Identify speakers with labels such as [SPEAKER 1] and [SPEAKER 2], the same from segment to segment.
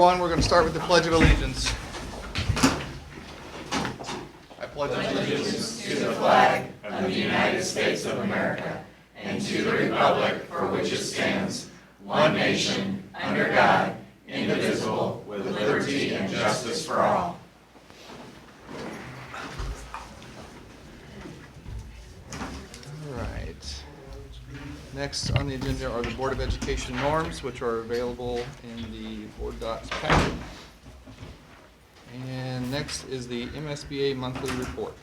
[SPEAKER 1] one, we're going to start with the Pledge of Allegiance. I pledge allegiance
[SPEAKER 2] to the flag of the United States of America and to the republic for which it stands, one nation, under God, indivisible, with liberty and justice for all.
[SPEAKER 1] All right. Next on the agenda are the Board of Education norms, which are available in the Board Docs packet. And next is the MSBA monthly report.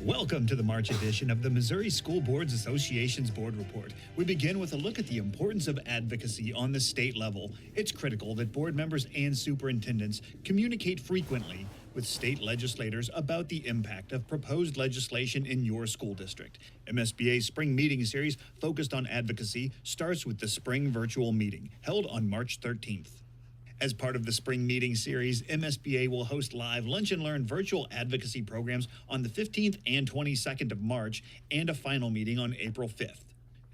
[SPEAKER 3] Welcome to the March edition of the Missouri School Boards Association's Board Report. We begin with a look at the importance of advocacy on the state level. It's critical that board members and superintendents communicate frequently with state legislators about the impact of proposed legislation in your school district. MSBA's spring meeting series focused on advocacy starts with the spring virtual meeting held on March 13th. As part of the spring meeting series, MSBA will host live Lunch and Learn virtual advocacy programs on the 15th and 22nd of March and a final meeting on April 5th.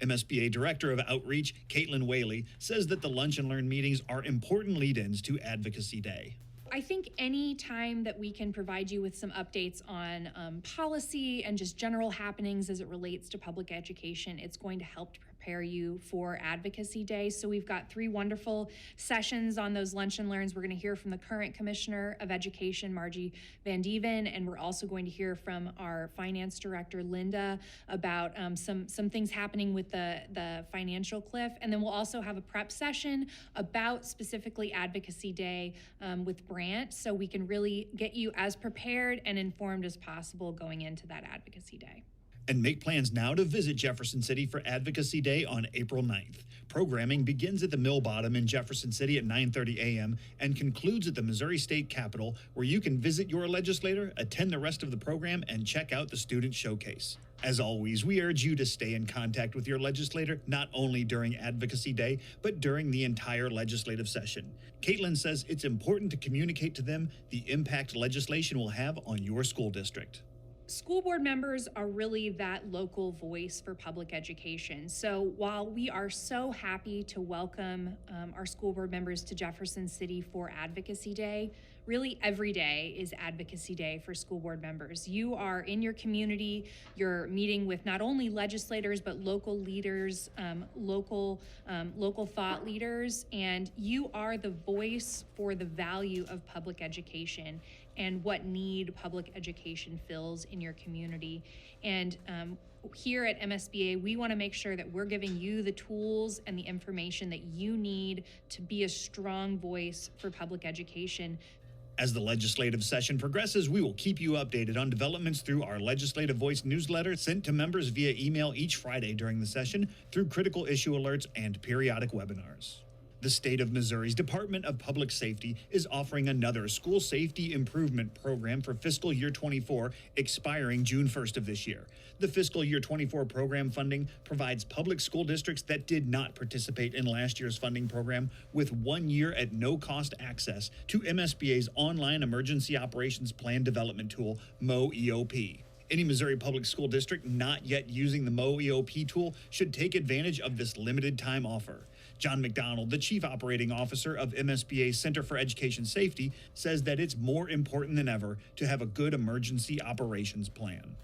[SPEAKER 3] MSBA Director of Outreach, Caitlin Whaley, says that the Lunch and Learn meetings are important lead-ins to Advocacy Day.
[SPEAKER 4] I think any time that we can provide you with some updates on policy and just general happenings as it relates to public education, it's going to help to prepare you for Advocacy Day. So we've got 3 wonderful sessions on those Lunch and Learns. We're going to hear from the current Commissioner of Education, Margie Van Dieven, and we're also going to hear from our Finance Director, Linda, about some things happening with the financial cliff. And then we'll also have a prep session about specifically Advocacy Day with Brant, so we can really get you as prepared and informed as possible going into that Advocacy Day.
[SPEAKER 3] And make plans now to visit Jefferson City for Advocacy Day on April 9th. Programming begins at the Mill Bottom in Jefferson City at 9:30 a.m. and concludes at the Missouri State Capitol, where you can visit your legislator, attend the rest of the program, and check out the student showcase. As always, we urge you to stay in contact with your legislator not only during Advocacy Day, but during the entire legislative session. Caitlin says it's important to communicate to them the impact legislation will have on your school district.
[SPEAKER 4] School board members are really that local voice for public education. So while we are so happy to welcome our school board members to Jefferson City for Advocacy Day, really every day is Advocacy Day for school board members. You are in your community, you're meeting with not only legislators, but local leaders, local thought leaders, and you are the voice for the value of public education and what need public education fills in your community. And here at MSBA, we want to make sure that we're giving you the tools and the information that you need to be a strong voice for public education.
[SPEAKER 3] As the legislative session progresses, we will keep you updated on developments through our Legislative Voice newsletter sent to members via email each Friday during the session, through critical issue alerts and periodic webinars. The state of Missouri's Department of Public Safety is offering another school safety improvement program for fiscal year 24, expiring June 1st of this year. The fiscal year 24 program funding provides public school districts that did not participate in last year's funding program with 1 year at no cost access to MSBA's online emergency operations plan development tool, MOEOP. Any Missouri public school district not yet using the MOEOP tool should take advantage of this limited time offer. John McDonald, the Chief Operating Officer of MSBA's Center for Education Safety, says that it's more important than ever to have a good emergency operations plan.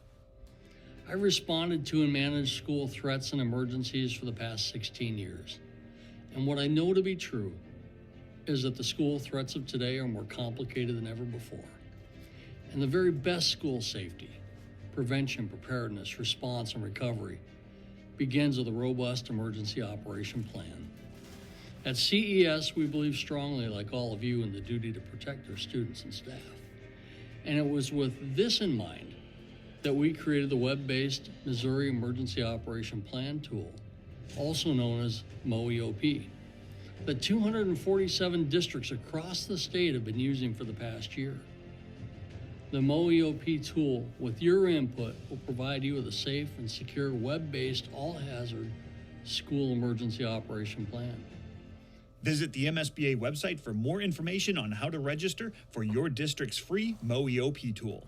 [SPEAKER 5] I responded to and managed school threats and emergencies for the past 16 years. And what I know to be true is that the school threats of today are more complicated than ever before. And the very best school safety, prevention, preparedness, response, and recovery begins with a robust emergency operation plan. At CES, we believe strongly, like all of you, in the duty to protect our students and staff. And it was with this in mind that we created the web-based Missouri Emergency Operation Plan tool, also known as MOEOP, that 247 districts across the state have been using for the past year. The MOEOP tool, with your input, will provide you with a safe and secure web-based all-hazard school emergency operation plan.
[SPEAKER 3] Visit the MSBA website for more information on how to register for your district's free MOEOP tool.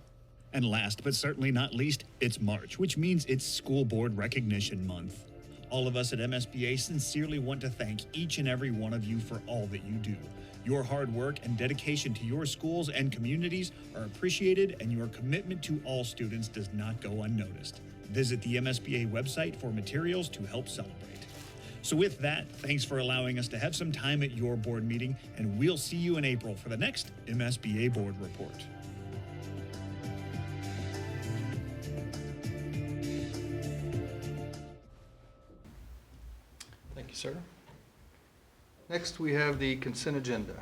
[SPEAKER 3] And last but certainly not least, it's March, which means it's School Board Recognition Month. All of us at MSBA sincerely want to thank each and every one of you for all that you do. Your hard work and dedication to your schools and communities are appreciated, and your commitment to all students does not go unnoticed. Visit the MSBA website for materials to help celebrate. So with that, thanks for allowing us to have some time at your board meeting, and we'll see you in April for the next MSBA Board Report.
[SPEAKER 1] Thank you, sir. Next, we have the consent agenda.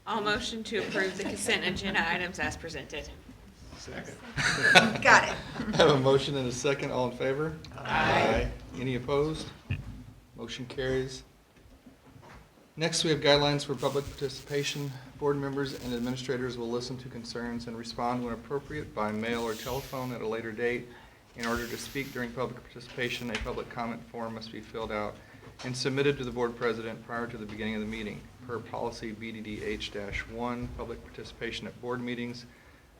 [SPEAKER 6] I'll motion to approve the consent agenda items as presented.
[SPEAKER 1] Second.
[SPEAKER 2] Got it.
[SPEAKER 1] I have a motion and a second. All in favor? Aye. Any opposed? Motion carries. Next, we have guidelines for public participation. Board members and administrators will listen to concerns and respond when appropriate by mail or telephone at a later date. In order to speak during public participation, a public comment form must be filled out and submitted to the board president prior to the beginning of the meeting. Per policy BDDH-1, public participation at board meetings,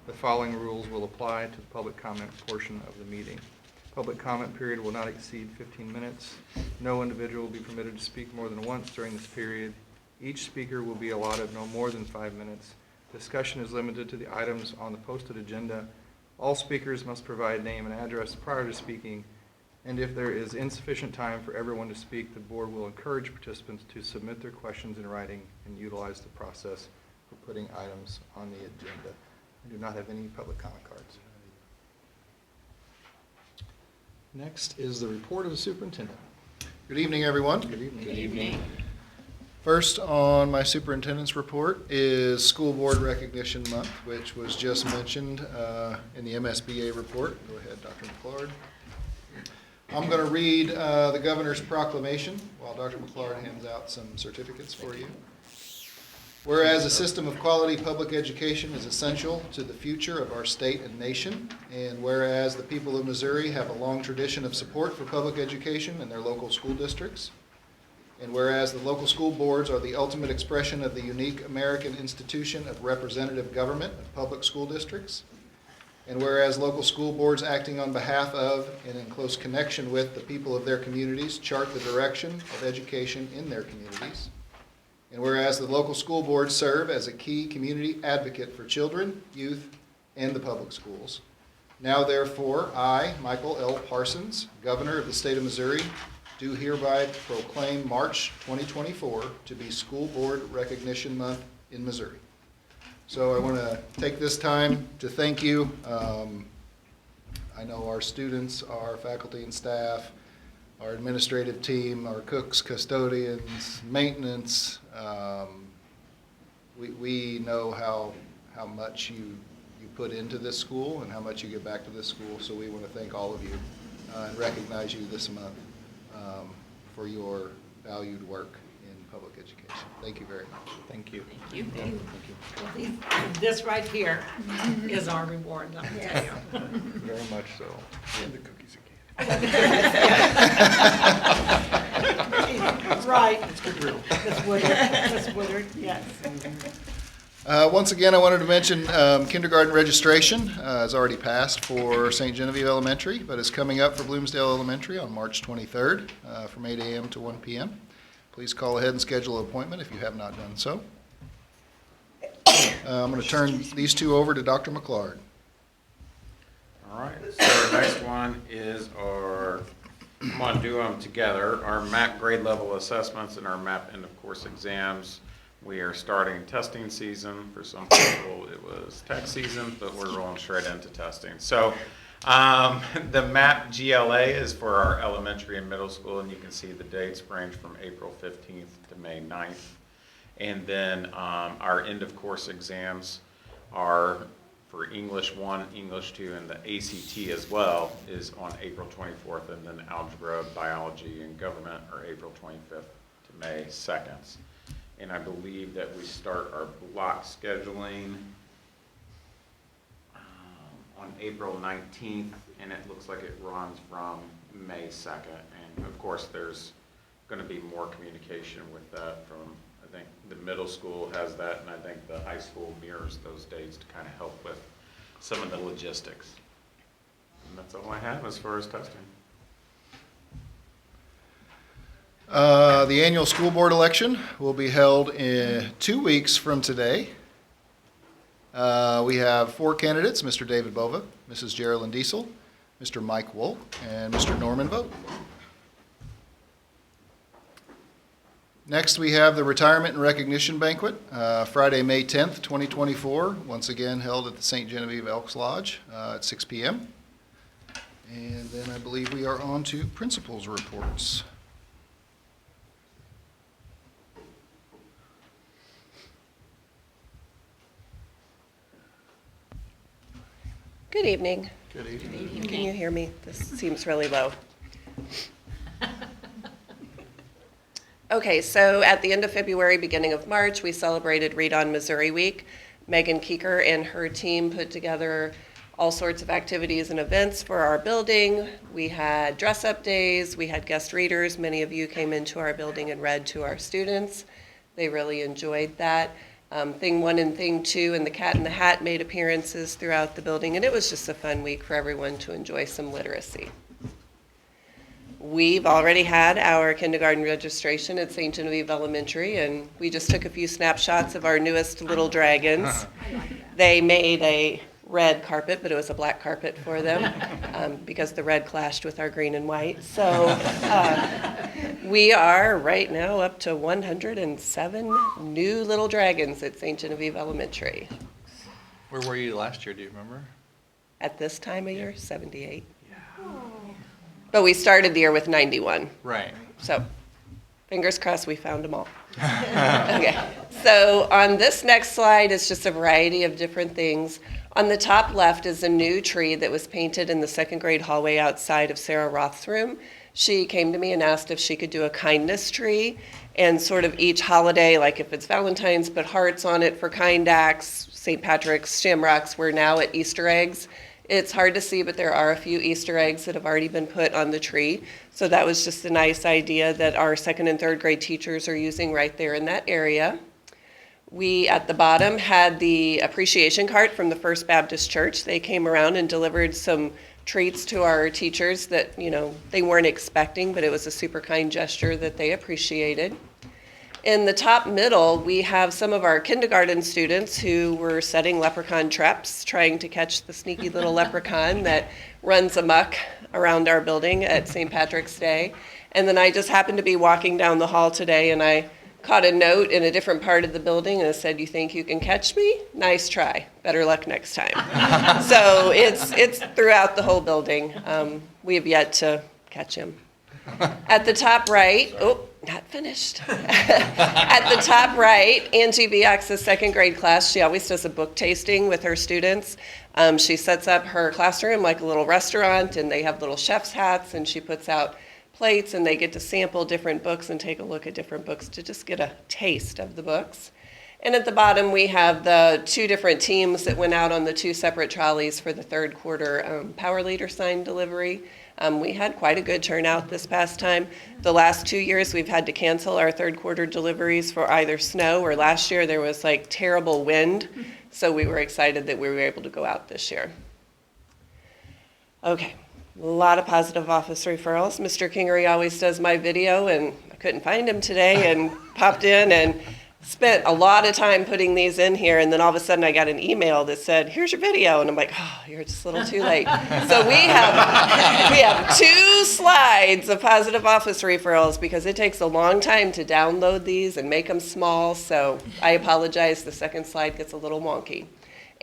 [SPEAKER 1] the following rules will apply to the public comment portion of the meeting. Public comment period will not exceed 15 minutes. No individual will be permitted to speak more than once during this period. Each speaker will be allotted no more than 5 minutes. Discussion is limited to the items on the posted agenda. All speakers must provide name and address prior to speaking, and if there is insufficient time for everyone to speak, the board will encourage participants to submit their questions in writing and utilize the process for putting items on the agenda. I do not have any public comment cards. Next is the report of the superintendent.
[SPEAKER 7] Good evening, everyone.
[SPEAKER 1] Good evening.
[SPEAKER 6] Good evening.
[SPEAKER 7] First on my superintendent's report is School Board Recognition Month, which was just mentioned in the MSBA report. Go ahead, Dr. McClard. I'm going to read the governor's proclamation while Dr. McClard hands out some certificates for you. Whereas a system of quality public education is essential to the future of our state and nation, and whereas the people of Missouri have a long tradition of support for public education in their local school districts, and whereas the local school boards are the ultimate expression of the unique American institution of representative government of public school districts, and whereas local school boards acting on behalf of and in close connection with the people of their communities chart the direction of education in their communities, and whereas the local school boards serve as a key community advocate for children, youth, and the public schools. Now therefore, I, Michael L. Parsons, Governor of the State of Missouri, do hereby proclaim March 2024 to be School Board Recognition Month in Missouri. So I want to take this time to thank you. I know our students, our faculty and staff, our administrative team, our cooks, custodians, maintenance, we know how much you put into this school and how much you give back to this school. So we want to thank all of you and recognize you this month for your valued work in public education. Thank you very much.
[SPEAKER 1] Thank you.
[SPEAKER 6] Thank you.
[SPEAKER 2] This right here is our reward, let me tell you.
[SPEAKER 1] Very much so.
[SPEAKER 7] And the cookies again.
[SPEAKER 2] Right. It's good drill. Miss Woodard, yes.
[SPEAKER 7] Once again, I wanted to mention kindergarten registration has already passed for St. Genevieve Elementary, but is coming up for Bloomsdale Elementary on March 23rd from 8 a.m. to 1 p.m. Please call ahead and schedule an appointment if you have not done so. I'm going to turn these two over to Dr. McClard.
[SPEAKER 8] All right, so our next one is I'm going to do them together, our MAP grade level assessments and our MAP end of course exams. We are starting testing season. For some people, it was tech season, but we're rolling straight into testing. So the MAP GLA is for our elementary and middle school, and you can see the dates range from April 15th to May 9th. And then our end of course exams are for English 1, English 2, and the ACT as well is on April 24th, and then algebra, biology, and government are April 25th to May 2nd. And I believe that we start our block scheduling on April 19th, and it looks like it runs from May 2nd. And of course, there's going to be more communication with that from, I think the middle school has that, and I think the high school mirrors those dates to kind of help with some of the logistics. And that's all I have as far as testing.
[SPEAKER 7] The annual school board election will be held in 2 weeks from today. We have 4 candidates, Mr. David Bova, Mrs. Geraldine Diesel, Mr. Mike Wolk, and Mr. Norman Vogt. Next, we have the retirement and recognition banquet, Friday, May 10th, 2024, once again held at the St. Genevieve Elks Lodge at 6 p.m. And then I believe we are on to principals' reports.
[SPEAKER 9] Good evening.
[SPEAKER 1] Good evening.
[SPEAKER 9] Can you hear me? This seems really low. Okay, so at the end of February, beginning of March, we celebrated Read On Missouri Week. Megan Keeker and her team put together all sorts of activities and events for our building. We had dress-up days, we had guest readers. Many of you came into our building and read to our students. They really enjoyed that. Thing 1 and Thing 2 and the Cat in the Hat made appearances throughout the building, and it was just a fun week for everyone to enjoy some literacy. We've already had our kindergarten registration at St. Genevieve Elementary, and we just took a few snapshots of our newest little dragons. They made a red carpet, but it was a black carpet for them because the red clashed with our green and white. So we are right now up to 107 new little dragons at St. Genevieve Elementary.
[SPEAKER 1] Where were you last year, do you remember?
[SPEAKER 9] At this time of year, 78. But we started the year with 91.
[SPEAKER 1] Right.
[SPEAKER 9] So fingers crossed we found them all. Okay. So on this next slide is just a variety of different things. On the top left is a new tree that was painted in the 2nd grade hallway outside of Sarah Roth's room. She came to me and asked if she could do a kindness tree, and sort of each holiday, like if it's Valentine's, put hearts on it for kind acts, St. Patrick's, shamrocks. We're now at Easter eggs. It's hard to see, but there are a few Easter eggs that have already been put on the tree. So that was just a nice idea that our 2nd and 3rd grade teachers are using right there in that area. We, at the bottom, had the appreciation cart from the First Baptist Church. They came around and delivered some treats to our teachers that, they weren't expecting, but it was a super kind gesture that they appreciated. In the top middle, we have some of our kindergarten students who were setting leprechaun traps, trying to catch the sneaky little leprechaun that runs amok around our building at St. Patrick's Day. And then I just happened to be walking down the hall today, and I caught a note in a different part of the building, and it said, "You think you can catch me? Nice try. Better luck next time." So it's throughout the whole building. We have yet to catch him. At the top right, not finished. At the top right, Angie Viax's 2nd grade class, she always does a book tasting with her students. She sets up her classroom like a little restaurant, and they have little chef's hats, and she puts out plates, and they get to sample different books and take a look at different books to just get a taste of the books. And at the bottom, we have the 2 different teams that went out on the 2 separate trolleys for the 3rd quarter Power Leader sign delivery. We had quite a good turnout this past time. The last 2 years, we've had to cancel our 3rd quarter deliveries for either snow, or last year there was like terrible wind. So we were excited that we were able to go out this year. Okay, a lot of positive office referrals. Mr. Kingery always does my video, and I couldn't find him today, and popped in and spent a lot of time putting these in here, and then all of a sudden I got an email that said, "Here's your video," and I'm like, "Oh, you're just a little too late." So we have 2 slides of positive office referrals because it takes a long time to download these and make them small, so I apologize, the 2nd slide gets a little wonky.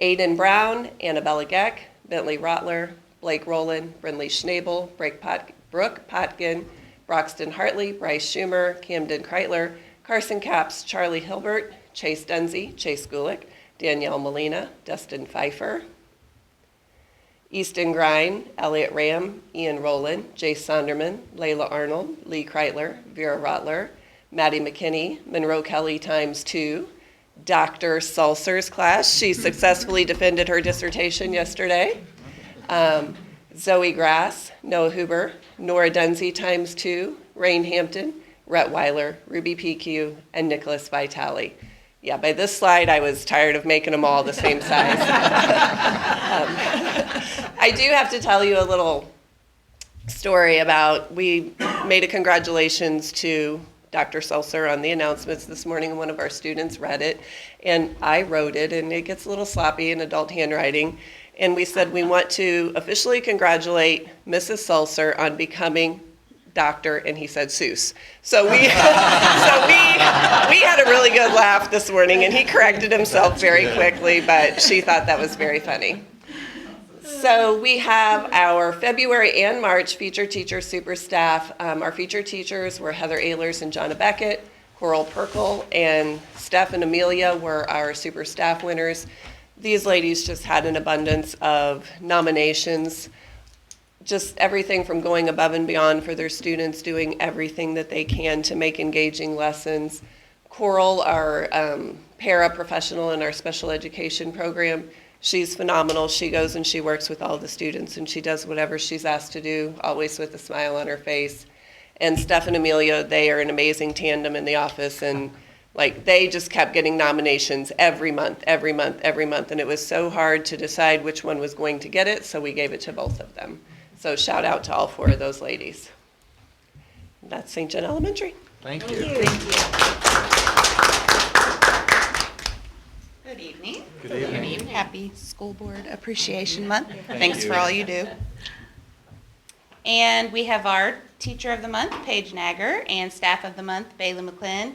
[SPEAKER 9] Aiden Brown, Annabella Geck, Bentley Rotler, Blake Rowland, Brinley Schnabel, Brooke Potkin, Broxton Hartley, Bryce Schumer, Camden Kreitler, Carson Capps, Charlie Hilbert, Chase Dunzy, Chase Gulick, Danielle Molina, Dustin Pfeiffer, Easton Grine, Elliot Ram, Ian Rowland, Jace Sonderman, Layla Arnold, Lee Kreitler, Vera Rotler, Maddie McKinney, Monroe Kelly ×2, Dr. Sulcer's class. She successfully defended her dissertation yesterday. Zoe Grass, Noah Huber, Nora Dunzy ×2, Rain Hampton, Rhett Weiler, Ruby PQ, and Nicholas Vitale. Yeah, by this slide, I was tired of making them all the same size. I do have to tell you a little story about, we made a congratulations to Dr. Seltzer on the announcements this morning, and one of our students read it, and I wrote it, and it gets a little sloppy in adult handwriting. And we said we want to officially congratulate Mrs. Seltzer on becoming Dr., and he said Seuss. So we had a really good laugh this morning, and he corrected himself very quickly, but she thought that was very funny. So we have our February and March featured teacher super staff. Our featured teachers were Heather Ehlers and Jonna Beckett. Coral Perkle and Steph and Amelia were our super staff winners. These ladies just had an abundance of nominations, just everything from going above and beyond for their students, doing everything that they can to make engaging lessons. Coral, our paraprofessional in our special education program, she's phenomenal. She goes and she works with all the students, and she does whatever she's asked to do, always with a smile on her face. And Steph and Amelia, they are an amazing tandem in the office, and like they just kept getting nominations every month, and it was so hard to decide which one was going to get it, so we gave it to both of them. So shout out to all four of those ladies. That's St. John Elementary.
[SPEAKER 1] Thank you.
[SPEAKER 10] Good evening.
[SPEAKER 1] Good evening.
[SPEAKER 10] Happy School Board Appreciation Month. Thanks for all you do. And we have our Teacher of the Month, Paige Nagger, and Staff of the Month, Bailey McClin.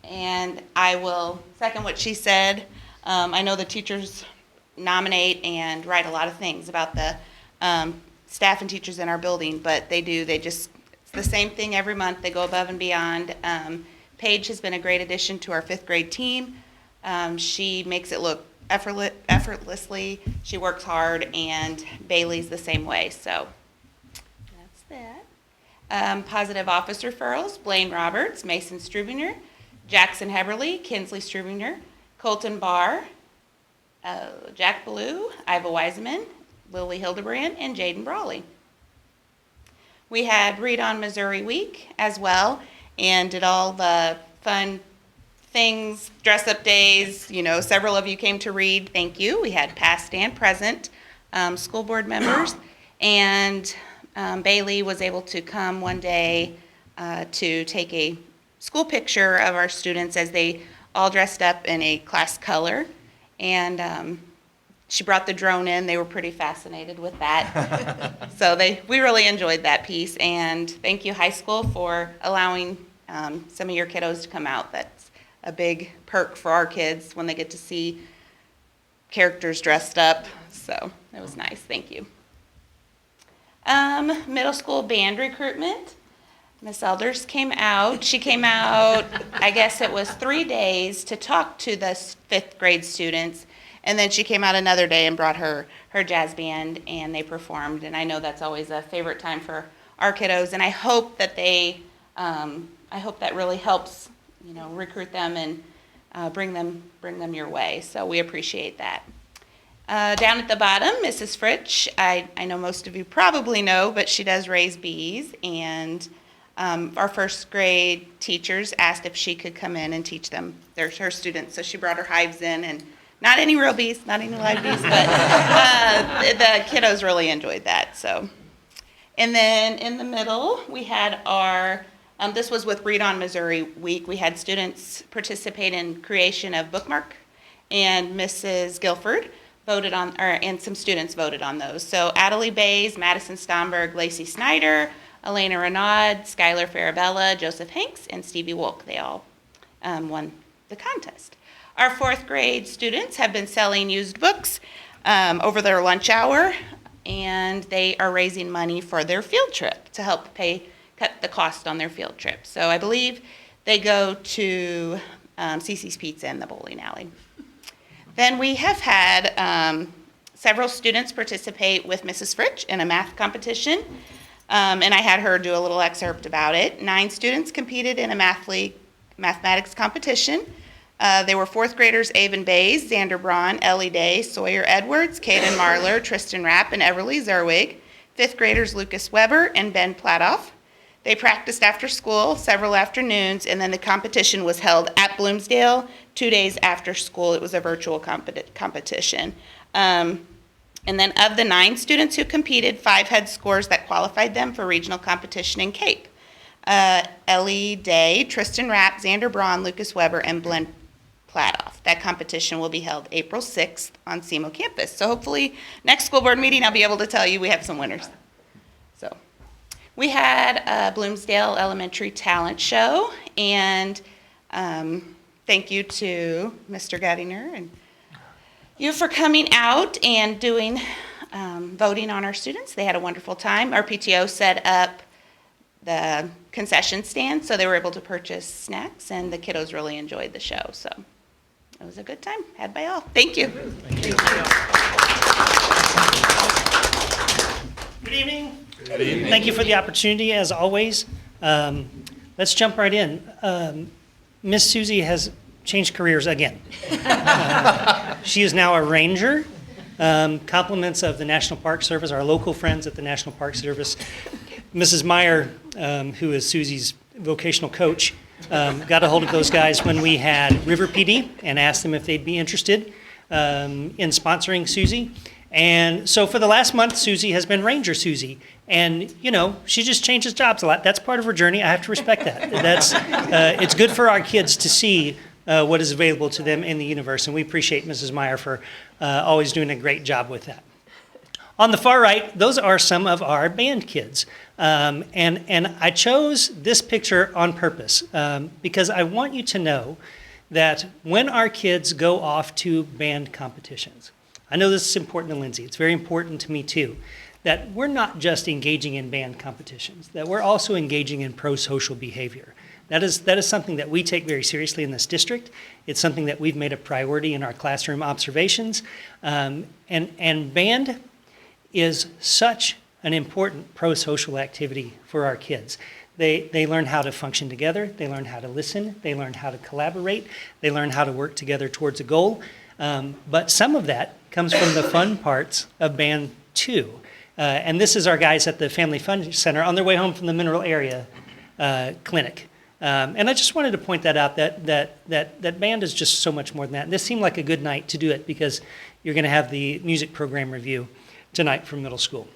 [SPEAKER 10] And I will second what she said. I know the teachers nominate and write a lot of things about the staff and teachers in our building, but it's the same thing every month. They go above and beyond. Paige has been a great addition to our 5th grade team. She makes it look effortlessly. She works hard, and Bailey's the same way, so that's that. Positive office referrals, Blaine Roberts, Mason Strubinger, Jackson Heberly, Kinsley Strubinger, Colton Barr, Jack Ballou, Iva Wiseman, Lily Hildebrand, and Jaden Brawley. We had Read on Missouri Week as well, and did all the fun things, dress-up days. Several of you came to read. Thank you. We had past and present school board members, and Bailey was able to come one day to take a school picture of our students as they all dressed up in a class color, and she brought the drone in. They were pretty fascinated with that. So we really enjoyed that piece, and thank you, high school, for allowing some of your kiddos to come out. That's a big perk for our kids when they get to see characters dressed up. So it was nice. Thank you. Middle school band recruitment. Miss Elders came out. She came out, I guess it was 3 days to talk to the 5th grade students. And then she came out another day and brought her jazz band, and they performed. And I know that's always a favorite time for our kiddos. And I hope that I hope that really helps, recruit them and bring them your way. So we appreciate that. Down at the bottom, Mrs. Fritsch, I know most of you probably know, but she does raise bees, and our 1st grade teachers asked if she could come in and teach them, her students. So she brought her hives in, and not any real bees, not any live bees, but the kiddos really enjoyed that. So, and then in the middle, we had our, this was with Read on Missouri Week. We had students participate in creation of bookmark, and Mrs. Guilford voted on, and some students voted on those. So Adelie Bays, Madison Stomberg, Lacey Snyder, Elena Renaud, Skylar Farabella, Joseph Hanks, and Stevie Wolk. They all won the contest. Our 4th grade students have been selling used books over their lunch hour, and they are raising money for their field trip to help cut the cost on their field trip. So I believe they go to Cece's Pizza in the bowling alley. Then we have had several students participate with Mrs. Fritsch in a math competition, and I had her do a little excerpt about it. 9 students competed in a mathematics competition. They were 4th graders Avon Bays, Xander Braun, Ellie Day, Sawyer Edwards, Caden Marler, Tristan Rapp, and Everly Zerwig. 5th graders Lucas Weber and Ben Platoff. They practiced after school several afternoons, and then the competition was held at Bloomsdale 2 days after school. It was a virtual competition. And then of the 9 students who competed, 5 had scores that qualified them for regional competition in Cape. Ellie Day, Tristan Rapp, Xander Braun, Lucas Weber, and Glenn Pladoff. That competition will be held April 6th on SEMO campus. So hopefully next school board meeting I'll be able to tell you we have some winners. So we had a Bloomsdale Elementary talent show, and thank you to Mr. Gattinger and you for coming out and doing voting on our students. They had a wonderful time. Our PTO set up the concession stand, so they were able to purchase snacks, and the kiddos really enjoyed the show. So it was a good time had by all. Thank you.
[SPEAKER 11] Good evening. Good evening. Thank you for the opportunity, as always. Let's jump right in. Miss Susie has changed careers again. She is now a ranger. Compliments of the National Park Service, our local friends at the National Park Service. Mrs. Meyer, who is Susie's vocational coach, got a hold of those guys when we had River PD and asked them if they'd be interested in sponsoring Susie. And so for the last month, Susie has been Ranger Susie. And, you know, she just changes jobs a lot. That's part of her journey. I have to respect that. It's good for our kids to see what is available to them in the universe. And we appreciate Mrs. Meyer for always doing a great job with that. On the far right, those are some of our band kids. And I chose this picture on purpose because I want you to know that when our kids go off to band competitions, I know this is important to Lindsay, it's very important to me too, that we're not just engaging in band competitions, that we're also engaging in pro-social behavior. That is something that we take very seriously in this district. It's something that we've made a priority in our classroom observations. And band is such an important pro-social activity for our kids. They learn how to function together, they learn how to listen, they learn how to collaborate, they learn how to work together towards a goal. But some of that comes from the fun parts of band too. And this is our guys at the Family Fun Center on their way home from the Mineral Area Clinic. And I just wanted to point that out, that band is just so much more than that. And this seemed like a good night to do it because you're going to have the music program review tonight from middle school.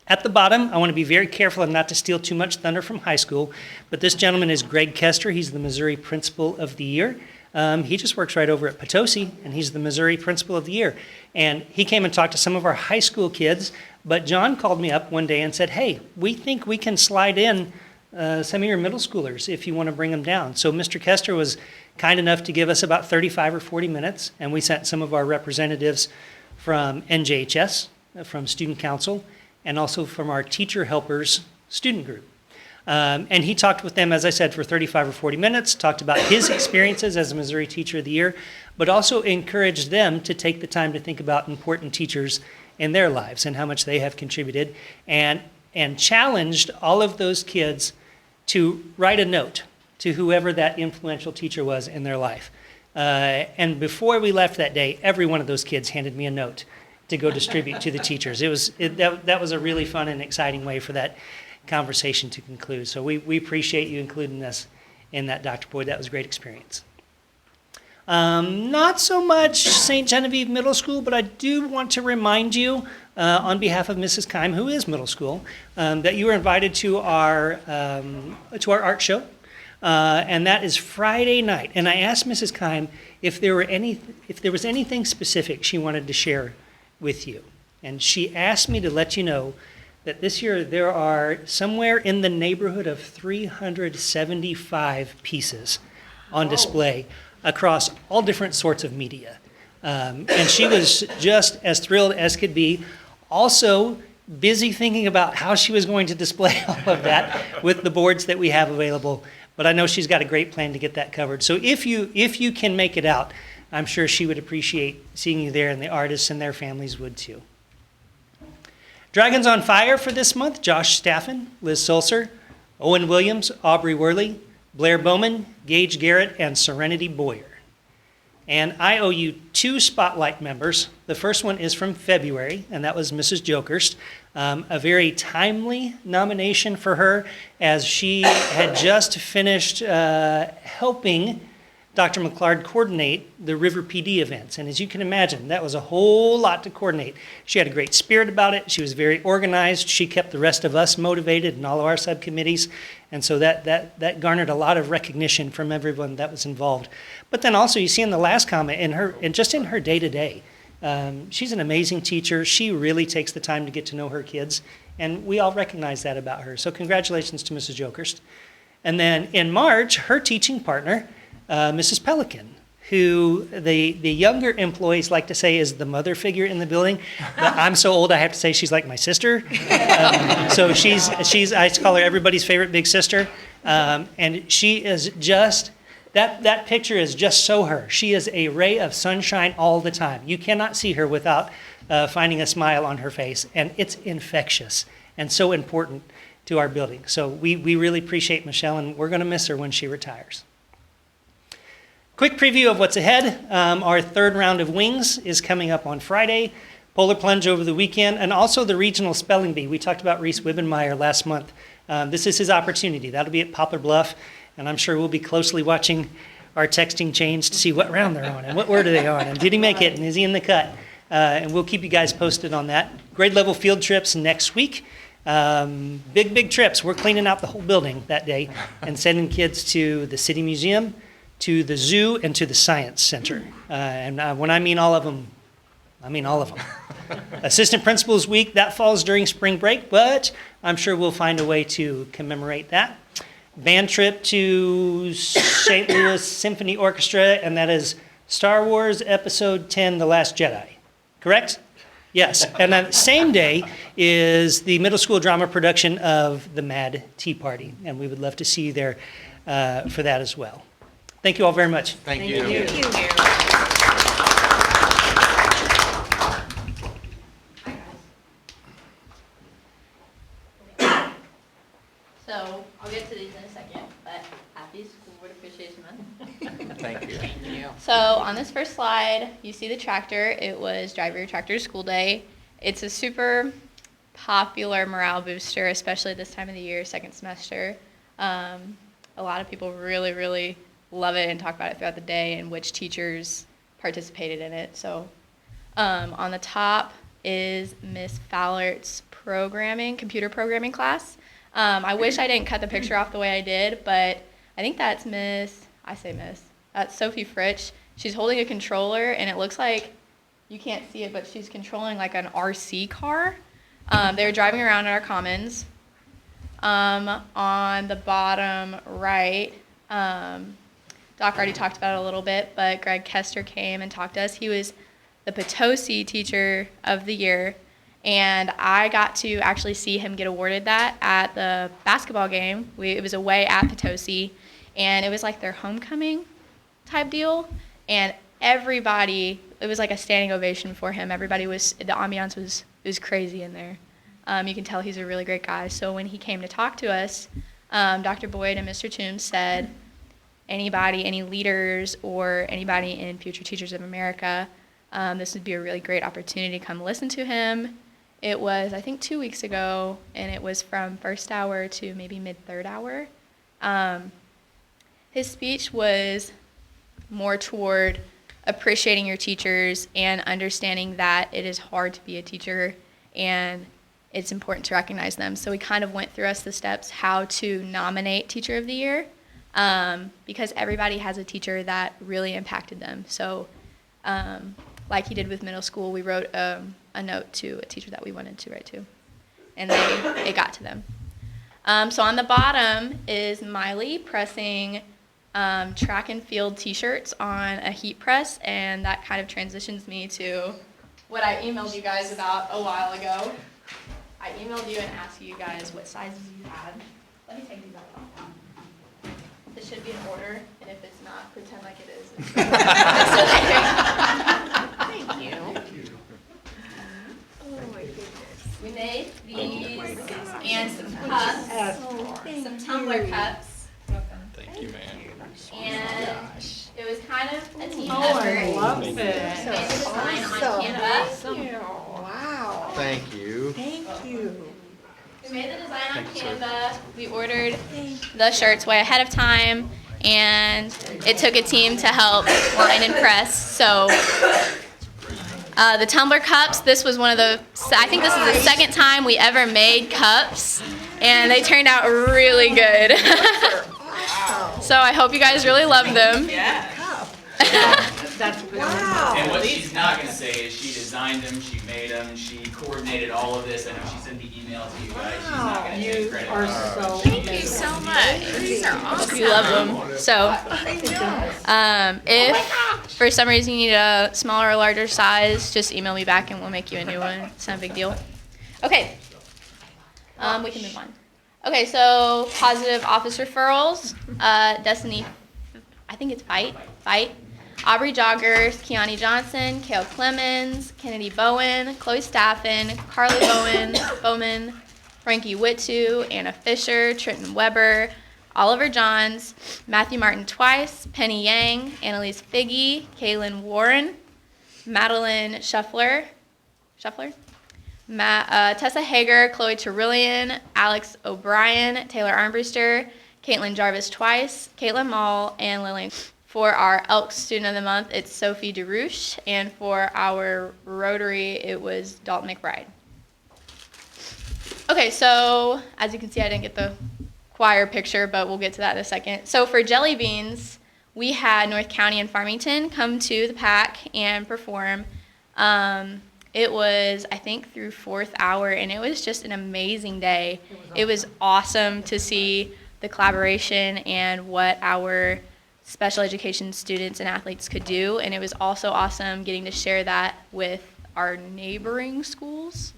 [SPEAKER 11] At the bottom, I want to be very careful and not to steal too much thunder from high school, but this gentleman is Greg Kester. He's the Missouri Principal of the Year. He just works right over at Potosi, and he's the Missouri Principal of the Year. And he came and talked to some of our high school kids, but John called me up one day and said, hey, we think we can slide in some of your middle schoolers if you want to bring them down. So Mr. Kester was kind enough to give us about 35 or 40 minutes, and we sent some of our representatives from NJHS, from Student Council, and also from our Teacher Helpers student group. And he talked with them, as I said, for 35 or 40 minutes, talked about his experiences as a Missouri Teacher of the Year, but also encouraged them to take the time to think about important teachers in their lives and how much they have contributed, and challenged all of those kids to write a note to whoever that influential teacher was in their life. And before we left that day, every one of those kids handed me a note to go distribute to the teachers. That was a really fun and exciting way for that conversation to conclude. So we appreciate you including us in that, Dr. Boyd. That was a great experience. Not so much St. Genevieve Middle School, but I do want to remind you on behalf of Mrs. Keim, who is middle school, that you are invited to our art show, and that is Friday night. And I asked Mrs. Keim if there was anything specific she wanted to share with you, and she asked me to let you know that this year there are somewhere in the neighborhood of 375 pieces on display across all different sorts of media. And she was just as thrilled as could be, also busy thinking about how she was going to display all of that with the boards that we have available. But I know she's got a great plan to get that covered. So if you can make it out, I'm sure she would appreciate seeing you there, and the artists and their families would too. Dragons on Fire for this month: Josh Staffen, Liz Sulcer, Owen Williams, Aubrey Worley, Blair Bowman, Gage Garrett, and Serenity Boyer. And I owe you 2 Spotlight members. The first one is from February, and that was Mrs. Jokerst. A very timely nomination for her, as she had just finished helping Dr. McClard coordinate the River PD events. And as you can imagine, that was a whole lot to coordinate. She had a great spirit about it. She was very organized. She kept the rest of us motivated in all of our subcommittees. And so that garnered a lot of recognition from everyone that was involved. But then also you see in the last comment, and just in her day-to-day, she's an amazing teacher. She really takes the time to get to know her kids. And we all recognize that about her. So congratulations to Mrs. Jokerst. And then in March, her teaching partner, Mrs. Pelican, who the younger employees like to say is the mother figure in the building. But I'm so old I have to say she's like my sister. So she's I call her everybody's favorite big sister. And she is just, that picture is just so her. She is a ray of sunshine all the time. You cannot see her without finding a smile on her face. And it's infectious and so important to our building. So we really appreciate Michelle, and we're going to miss her when she retires. Quick preview of what's ahead. Our third round of Wings is coming up on Friday, Polar Plunge over the weekend, and also the Regional Spelling Bee. We talked about Reese Wibbenmeyer last month. This is his opportunity. That'll be at Poplar Bluff, and I'm sure we'll be closely watching our texting chains to see what round they're on and what word are they on, and did he make it, and is he in the cut? And we'll keep you guys posted on that. Grade level field trips next week. Big trips. We're cleaning out the whole building that day and sending kids to the City Museum, to the zoo, and to the Science Center. And when I mean all of them, I mean all of them. Assistant Principals Week, that falls during spring break, but I'm sure we'll find a way to commemorate that. Band trip to St. Louis Symphony Orchestra, and that is Star Wars Episode 10, The Last Jedi. Correct? Yes. And then the same day is the middle school drama production of The Mad Tea Party, and we would love to see you there for that as well. Thank you all very much.
[SPEAKER 1] Thank you.
[SPEAKER 12] So I'll get to these in a second, but happy School Board Appreciation Month.
[SPEAKER 1] Thank you.
[SPEAKER 12] So on this first slide, you see the tractor. It was Drive Your Tractor School Day. It's a super popular morale booster, especially this time of the year, second semester. A lot of people really love it and talk about it throughout the day, and which teachers participated in it. So on the top is Miss Fallert's computer programming class. I wish I didn't cut the picture off the way I did, but I think that's that's Sophie Fritsch. She's holding a controller, and it looks like, you can't see it, but she's controlling like an RC car. They were driving around in our commons. On the bottom right, Doc already talked about it a little bit, but Greg Kester came and talked to us. He was the Potosi Teacher of the Year, and I got to actually see him get awarded that at the basketball game. It was away at Potosi, and it was like their homecoming type deal, and everybody, it was like a standing ovation for him. The ambiance was crazy in there. You can tell he's a really great guy. So when he came to talk to us, Dr. Boyd and Mr. Toombs said, any leaders or anybody in Future Teachers of America, this would be a really great opportunity to come listen to him. It was, I think, 2 weeks ago, and it was from first hour to maybe mid-third hour. His speech was more toward appreciating your teachers and understanding that it is hard to be a teacher and it's important to recognize them. So we kind of went through the steps how to nominate Teacher of the Year, because everybody has a teacher that really impacted them. So like he did with middle school, we wrote a note to a teacher that we wanted to write to, and it got to them. So on the bottom is Miley pressing track and field t-shirts on a heat press, and that kind of transitions me to what I emailed you guys about a while ago. I emailed you and asked you guys what sizes you had. Let me take these out. This should be in order, and if it's not, pretend like it is. Thank you. Oh my goodness. We made these and some cups, some tumbler cups.
[SPEAKER 1] Thank you, man.
[SPEAKER 12] And it was kind of a team effort.
[SPEAKER 13] I love it.
[SPEAKER 12] Made the design on Canva.
[SPEAKER 13] Wow.
[SPEAKER 1] Thank you.
[SPEAKER 6] Thank you.
[SPEAKER 12] We made the design on
[SPEAKER 1] Thank you, sir.
[SPEAKER 12] Canva. We ordered the shirts way ahead of time, and it took a team to help line and press. So the tumbler cups, this was one of the, I think this is the second time we ever made cups, and they turned out really good. So I hope you guys really love them.
[SPEAKER 6] That's
[SPEAKER 2] Wow. And what she's not gonna say is she designed them, she made them, she coordinated all of this. I know she sent the email to you guys. She's not gonna take credit.
[SPEAKER 6] are so. Thank you so much. These are awesome.
[SPEAKER 12] You love them. So if for some reason you need a smaller or larger size, just email me back and we'll make you a new one. It's not a big deal. Okay. We can move on. Okay, so positive office referrals. Destiny, I think it's Fight. Aubrey Joggers, Kiani Johnson, Kale Clemens, Kennedy Bowen, Chloe Staffen, Carly Bowman, Frankie Whittu, Anna Fisher, Trenton Weber, Oliver Johns, Matthew Martin twice, Penny Yang, Annalise Figge, Kaylin Warren, Madeline Shuffler, Tessa Hager, Chloe Terillian, Alex O'Brien, Taylor Armbruster, Caitlin Jarvis twice, Caitlin Mall, and Lillian. For our Elks Student of the Month, it's Sophie DeRouche, and for our Rotary, it was Dalton McBride. Okay, so as you can see, I didn't get the choir picture, but we'll get to that in a second. So for Jelly Beans, we had North County and Farmington come to the PAC and perform. It was, I think, through 4th hour, and it was just an amazing day. It was awesome to see the collaboration and what our special education students and athletes could do, and it was also awesome getting to share that with our neighboring schools.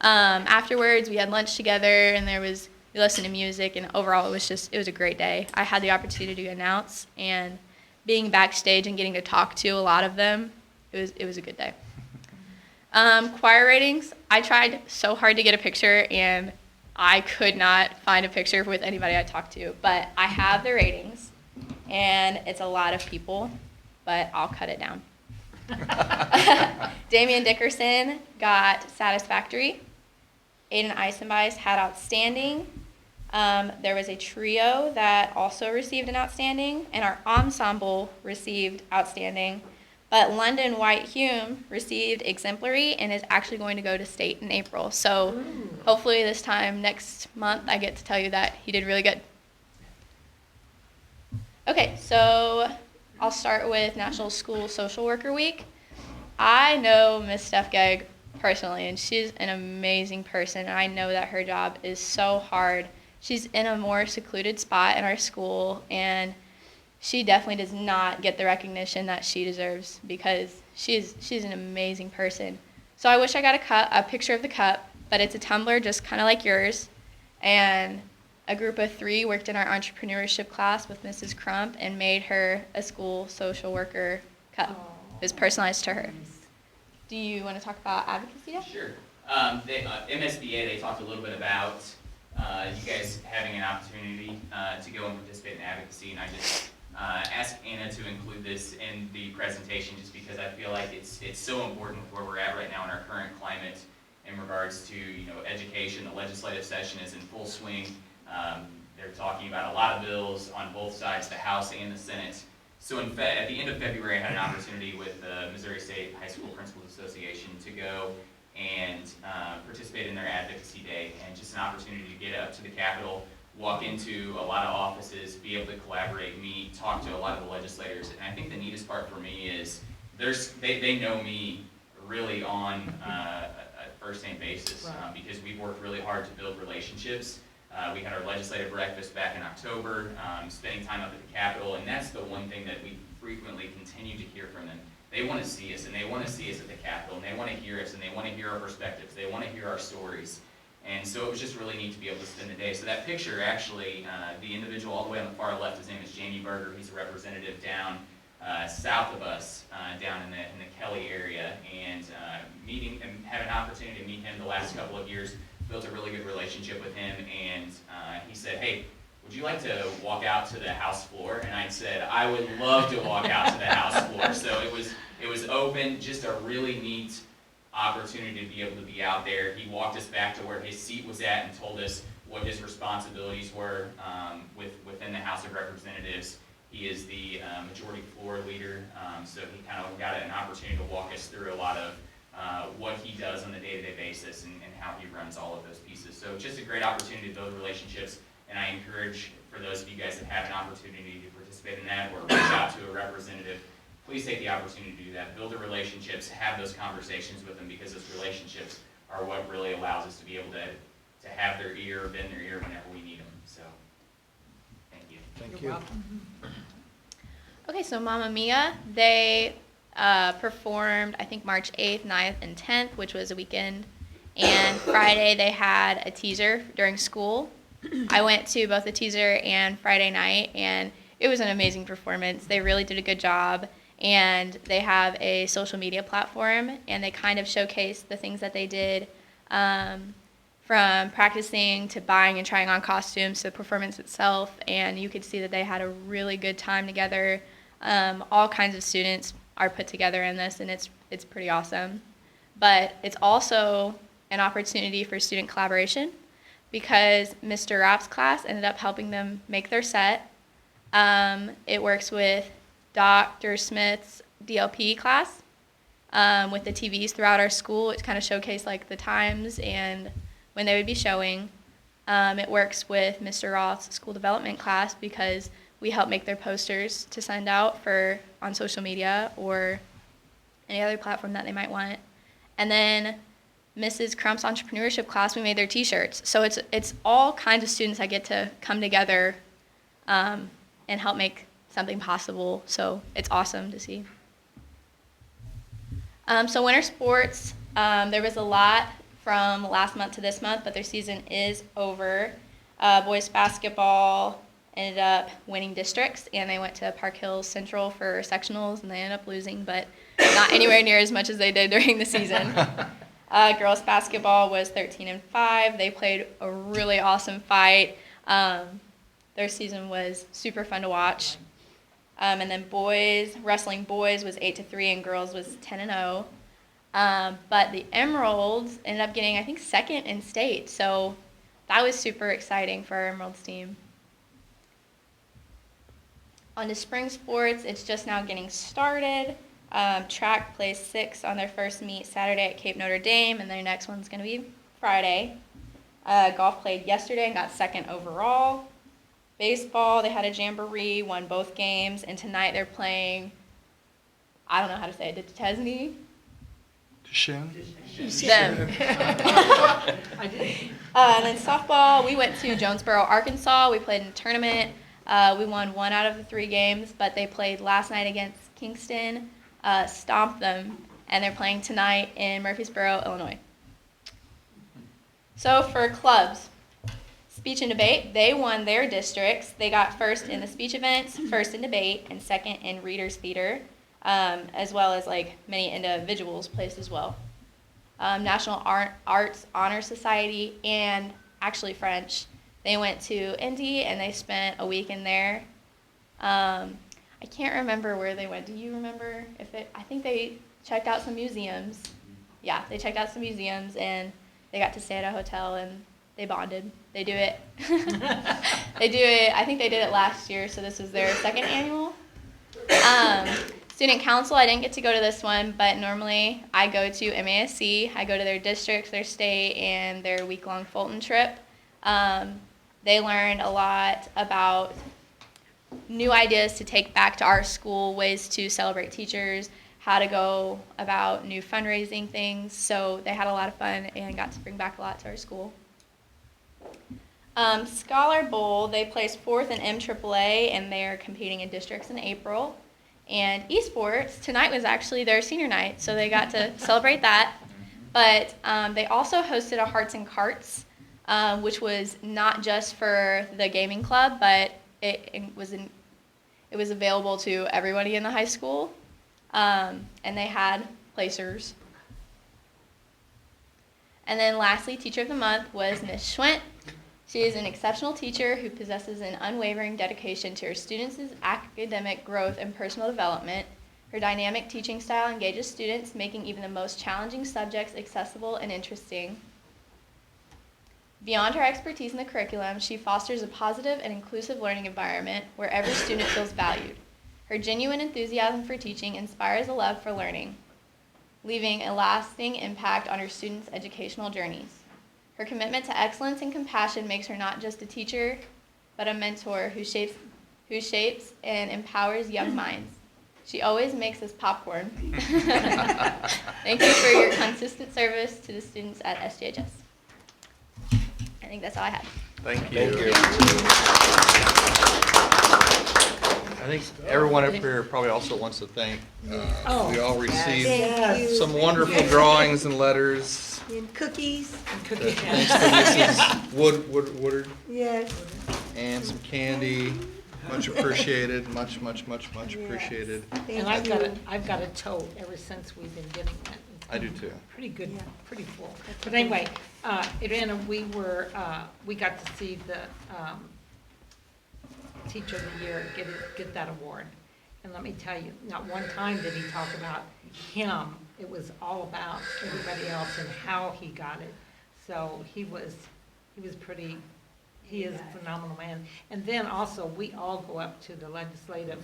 [SPEAKER 12] Afterwards, we had lunch together, and we listened to music, and overall, it was a great day. I had the opportunity to announce, and being backstage and getting to talk to a lot of them, it was a good day. Choir ratings, I tried so hard to get a picture, and I could not find a picture with anybody I talked to, but I have the ratings. And it's a lot of people, but I'll cut it down. Damian Dickerson got satisfactory. Aiden Eisenbeis had outstanding. There was a trio that also received an outstanding, and our ensemble received outstanding. But London White Hume received exemplary and is actually going to go to state in April. So hopefully this time next month I get to tell you that he did really good. Okay, so I'll start with National School Social Worker Week. I know Miss Stefgeg personally, and she's an amazing person, and I know that her job is so hard. She's in a more secluded spot in our school, and she definitely does not get the recognition that she deserves because she's an amazing person. So I wish I got a picture of the cup, but it's a tumbler just kind of like yours, and a group of 3 worked in our entrepreneurship class with Mrs. Crump and made her a school social worker cup. It was personalized to her. Do you want to talk about advocacy now?
[SPEAKER 2] Sure. MSBA, they talked a little bit about you guys having an opportunity to go and participate in advocacy, and I just asked Anna to include this in the presentation just because I feel like it's so important with where we're at right now in our current climate in regards to education. The legislative session is in full swing. They're talking about a lot of bills on both sides, the House and the Senate. So at the end of February, I had an opportunity with the Missouri State High School Principals Association to go and participate in their advocacy day, and just an opportunity to get up to the Capitol, walk into a lot of offices, be able to collaborate, meet, talk to a lot of the legislators. And I think the neatest part for me is they know me really on a first-name basis because we've worked really hard to build relationships. We had our legislative breakfast back in October, spending time up at the Capitol, and that's the one thing that we frequently continue to hear from them. They want to see us, and they want to see us at the Capitol, and they want to hear us, and they want to hear our perspectives. They want to hear our stories. And so it was just really neat to be able to spend the day. So that picture, actually, the individual all the way on the far left, his name is Jamie Berger. He's a representative down south of us, down in the Kelly area, and had an opportunity to meet him the last couple of years. Built a really good relationship with him, and he said, "Hey, would you like to walk out to the House floor?" And I said, "I would love to walk out to the House floor." So it was open, just a really neat
[SPEAKER 13] opportunity to be able to be out there. He walked us back to where his seat was at and told us what his responsibilities were within the House of Representatives. He is the majority floor leader, so he kind of got an opportunity to walk us through a lot of what he does on a day-to-day basis and how he runs all of those pieces. So just a great opportunity to build relationships, and I encourage, for those of you guys that have an opportunity to participate in that or reach out to a representative, please take the opportunity to do that. Build the relationships, have those conversations with them, because those relationships are what really allows us to be able to have their ear, bend their ear whenever we need them. So, thank you.
[SPEAKER 1] Thank you.
[SPEAKER 12] Okay, so Mamma Mia, they performed, I think, March 8th, 9th, and 10th, which was a weekend. And Friday, they had a teaser during school. I went to both the teaser and Friday night, and it was an amazing performance. They really did a good job. And they have a social media platform, and they kind of showcase the things that they did, from practicing to buying and trying on costumes to the performance itself. And you could see that they had a really good time together. All kinds of students are put together in this, and it's pretty awesome. But it's also an opportunity for student collaboration, because Mr. Rapp's class ended up helping them make their set. It works with Dr. Smith's DLP class, with the TVs throughout our school. It kind of showcased like the times and when they would be showing. It works with Mr. Roth's school development class, because we help make their posters to send out on social media or any other platform that they might want. And then Mrs. Crump's entrepreneurship class, we made their t-shirts. So it's all kinds of students that get to come together and help make something possible. So it's awesome to see. So winter sports, there was a lot from last month to this month, but their season is over. Boys basketball ended up winning districts, and they went to Park Hills Central for sectionals, and they ended up losing, but not anywhere near as much as they did during the season. Girls basketball was 13-5. They played a really awesome fight. Their season was super fun to watch. And then wrestling boys was 8-3, and girls was 10-0. But the Emeralds ended up getting, I think, second in state. So that was super exciting for our Emeralds team. On to spring sports, it's just now getting started. Track plays 6 on their first meet Saturday at Cape Notre Dame, and their next one's going to be Friday. Golf played yesterday and got second overall. Baseball, they had a jamboree, won both games, and tonight they're playing, I don't know how to say it, Duchesne?
[SPEAKER 1] Shin?
[SPEAKER 12] Them. And then softball, we went to Jonesboro, Arkansas. We played in a tournament. We won 1 out of the 3 games, but they played last night against Kingston, stomped them, and they're playing tonight in Murfreesboro, Illinois. So for clubs, speech and debate, they won their districts. They got first in the speech events, first in debate, and second in readers theater, as well as like many individuals placed as well. National Arts Honor Society and actually French, they went to Indy and they spent a week in there. I can't remember where they went. Do you remember? I think they checked out some museums. Yeah, they checked out some museums, and they got to stay at a hotel, and they bonded. They do it. I think they did it last year, so this was their second annual. Student council, I didn't get to go to this one, but normally I go to MASC. I go to their districts, their state, and their week-long Fulton trip. They learned a lot about new ideas to take back to our school, ways to celebrate teachers, how to go about new fundraising things. So they had a lot of fun and got to bring back a lot to our school. Scholar Bowl, they placed 4th in MAAA, and they're competing in districts in April. And esports, tonight was actually their senior night, so they got to celebrate that. But they also hosted a Hearts and Carts, which was not just for the gaming club, but it was available to everybody in the high school. And they had placers. And then lastly, Teacher of the Month was Ms. Schwent. She is an exceptional teacher who possesses an unwavering dedication to her students' academic growth and personal development. Her dynamic teaching style engages students, making even the most challenging subjects accessible and interesting. Beyond her expertise in the curriculum, she fosters a positive and inclusive learning environment where every student feels valued. Her genuine enthusiasm for teaching inspires a love for learning, leaving a lasting impact on her students' educational journeys. Her commitment to excellence and compassion makes her not just a teacher, but a mentor who shapes and empowers young minds. She always makes us popcorn. Thank you for your consistent service to the students at SJHS. I think that's all I had.
[SPEAKER 1] Thank you. I think everyone up here probably also wants to thank, we all received
[SPEAKER 14] Thank you.
[SPEAKER 1] some wonderful drawings and letters.
[SPEAKER 14] And cookies.
[SPEAKER 1] Thanks to Mrs. Woodard,
[SPEAKER 14] Yes.
[SPEAKER 1] and some candy. Much appreciated, much appreciated.
[SPEAKER 14] And I've got a tote ever since we've been getting that.
[SPEAKER 1] I do too.
[SPEAKER 14] Pretty good, pretty full. But anyway, Adriana, we got to see the Teacher of the Year get that award. And let me tell you, not one time did he talk about him. It was all about everybody else and how he got it. So he is a phenomenal man. And then also, we all go up to the legislative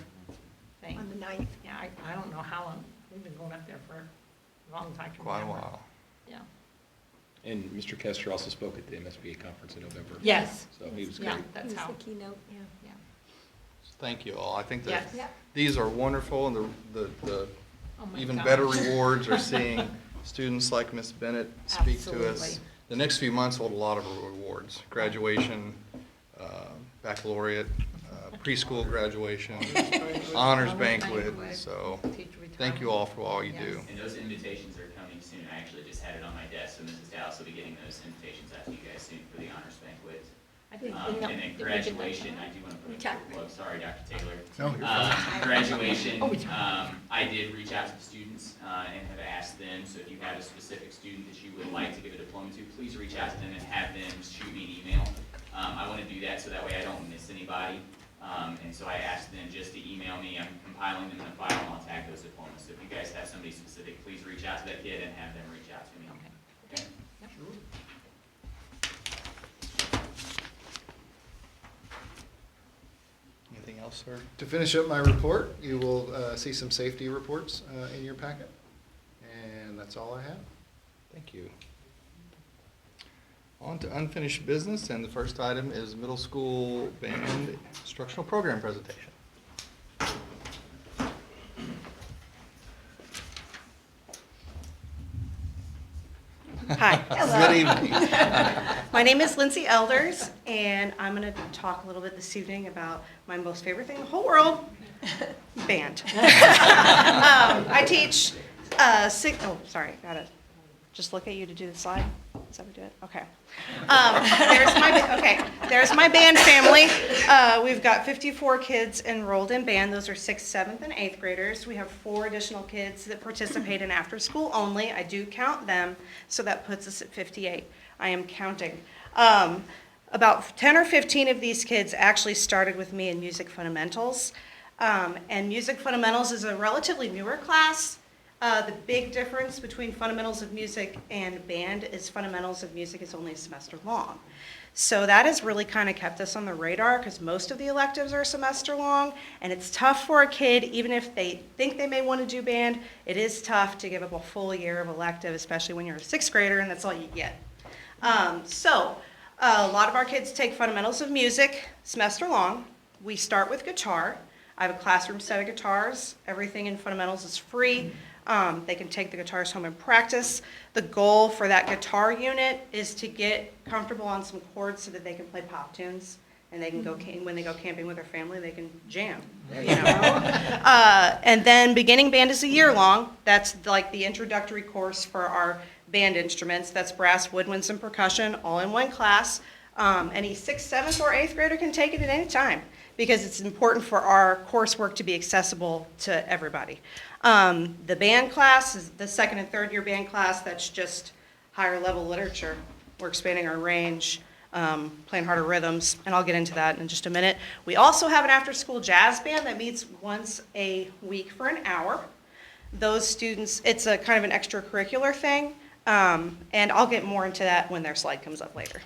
[SPEAKER 14] thing.
[SPEAKER 12] On the 9th.
[SPEAKER 14] Yeah, I don't know how long, we've been going up there for a long time.
[SPEAKER 1] Quite a while.
[SPEAKER 14] Yeah.
[SPEAKER 15] And Mr. Kester also spoke at the MSBA conference in November.
[SPEAKER 14] Yes.
[SPEAKER 15] So he was
[SPEAKER 14] Yeah,
[SPEAKER 15] great.
[SPEAKER 14] that's how.
[SPEAKER 12] the keynote, yeah.
[SPEAKER 1] Thank you all. I think that
[SPEAKER 14] Yes.
[SPEAKER 1] these are wonderful, and the
[SPEAKER 14] Oh my
[SPEAKER 1] even
[SPEAKER 14] gosh.
[SPEAKER 1] better rewards are seeing students like Miss Bennett speak to us.
[SPEAKER 14] Absolutely.
[SPEAKER 1] The next few months hold a lot of rewards: graduation, baccalaureate, preschool graduation, honors banquet. So, thank you all for all you do.
[SPEAKER 13] And those invitations are coming soon. I actually just had it on my desk, so Mrs. Dallas will be getting those invitations out to you guys soon for the honors banquet.
[SPEAKER 14] I think,
[SPEAKER 13] And then graduation, I do want to put a quick plug, sorry, Dr. Taylor.
[SPEAKER 7] No, you're fine.
[SPEAKER 13] Graduation, I did reach out to the students and have asked them, so if you have a specific student that you would like to give a diploma to, please reach out to them and have them shoot me an email. I want to do that so that way I don't miss anybody. And so I asked them just to email me. I'm compiling them in a file and I'll tag those diplomas. So if you guys have somebody specific, please reach out to that kid and have them reach out to me. Okay?
[SPEAKER 1] Anything else, sir?
[SPEAKER 7] To finish up my report, you will see some safety reports in your packet. And that's all I have.
[SPEAKER 1] Thank you. On to unfinished business, and the first item is middle school band instructional program presentation.
[SPEAKER 16] Hi.
[SPEAKER 1] Good evening.
[SPEAKER 16] My name is Lindsay Elders, and I'm going to talk a little bit this evening about my most favorite thing in the whole world, band. I teach gotta just look at you to do the slide. Is that how we do it? Okay. There's my band family. We've got 54 kids enrolled in band. Those are 6th, 7th, and 8th graders. We have 4 additional kids that participate in after school only. I do count them, so that puts us at 58. I am counting. About 10 or 15 of these kids actually started with me in Music Fundamentals. And Music Fundamentals is a relatively newer class. The big difference between Fundamentals of Music and band is Fundamentals of Music is only a semester long. So that has really kind of kept us on the radar because most of the electives are a semester long, and it's tough for a kid, even if they think they may want to do band, it is tough to give up a full year of elective, especially when you're a 6th grader and that's all you get. So a lot of our kids take Fundamentals of Music semester long. We start with guitar. I have a classroom set of guitars. Everything in Fundamentals is free. They can take the guitars home and practice. The goal for that guitar unit is to get comfortable on some chords so that they can play pop tunes and they can go when they go camping with their family, they can jam. You know? And then beginning band is a year long. That's like the introductory course for our band instruments. That's brass, woodwinds, and percussion all in one class. Any 6th, 7th, or 8th grader can take it at any time because it's important for our coursework to be accessible to everybody. The band class is the 2nd and 3rd year band class. That's just higher level literature. We're expanding our range, playing harder rhythms, and I'll get into that in just a minute. We also have an after school jazz band that meets once a week for an hour. those students, it's a kind of an extracurricular thing, and I'll get more into that when their slide comes up later.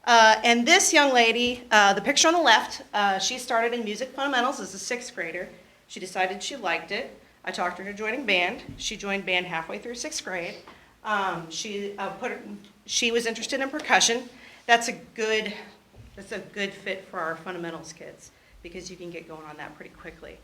[SPEAKER 16] And this young lady, the picture on the left, she started in music fundamentals as a 6th grader. She decided she liked it. I talked her into joining band. She joined band halfway through 6th grade. She was interested in percussion. That's a good fit for our fundamentals kids because you can get going on that pretty quickly.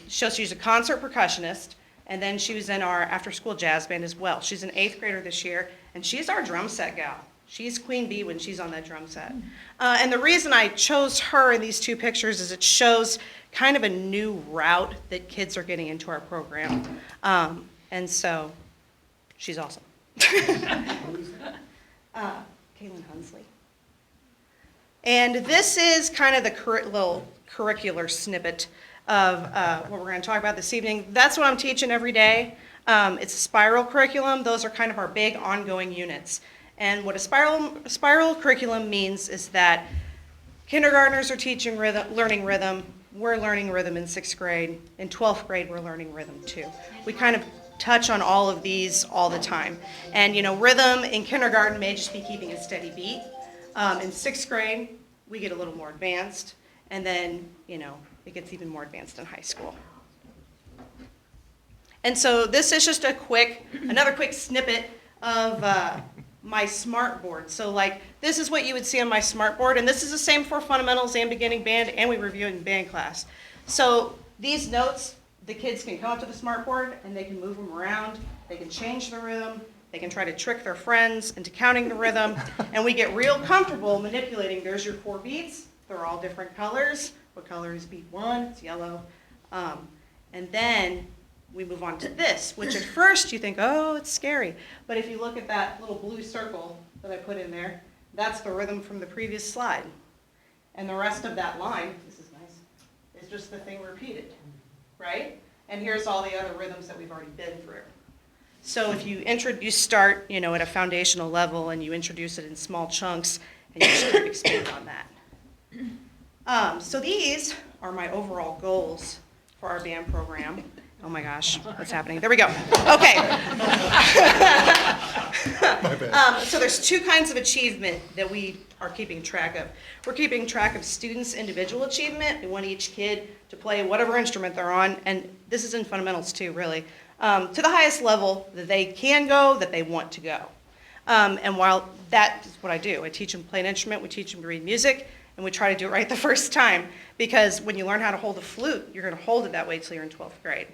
[SPEAKER 16] So she's a concert percussionist, and then she was in our after-school jazz band as well. She's an 8th grader this year, and she's our drum set gal. She's queen bee when she's on that drum set. And the reason I chose her in these 2 pictures is it shows kind of a new route that kids are getting into our program. And so she's awesome. Caitlin Hunsley. And this is kind of the little curricular snippet of what we're going to talk about this evening. That's what I'm teaching every day. It's a spiral curriculum. Those are kind of our big ongoing units. And what a spiral curriculum means is that kindergartners are teaching learning rhythm. We're learning rhythm in 6th grade. In 12th grade, we're learning rhythm too. We kind of touch on all of these all the time. And rhythm in kindergarten may just be keeping a steady beat. In 6th grade, we get a little more advanced. And then, it gets even more advanced in high school. And so this is just another quick snippet of my smart board. So this is what you would see on my smart board, and this is the same for fundamentals and beginning band, and we review it in band class. So these notes, the kids can come up to the smart board and they can move them around, they can change the rhythm, they can try to trick their friends into counting the rhythm, and we get real comfortable manipulating. There's your 4 beats, they're all different colors. What color is beat 1? It's yellow. And then we move on to this, which at first you think, oh, it's scary. But if you look at that little blue circle that I put in there, that's the rhythm from the previous slide. And the rest of that line, this is nice, is just the thing repeated, right? And here's all the other rhythms that we've already been through. So if you start, at a foundational level and you introduce it in small chunks, and you just keep expanding on that. So these are my overall goals for our band program. Oh my gosh, what's happening? There we go. Okay. So there's 2 kinds of achievement that we are keeping track of. We're keeping track of students' individual achievement. We want each kid to play whatever instrument they're on, and this is in fundamentals too, really, to the highest level that they can go, that they want to go. And while that is what I do, I teach them to play an instrument, we teach them to read music, and we try to do it right the first time, because when you learn how to hold a flute, you're going to hold it that way till you're in 12th grade.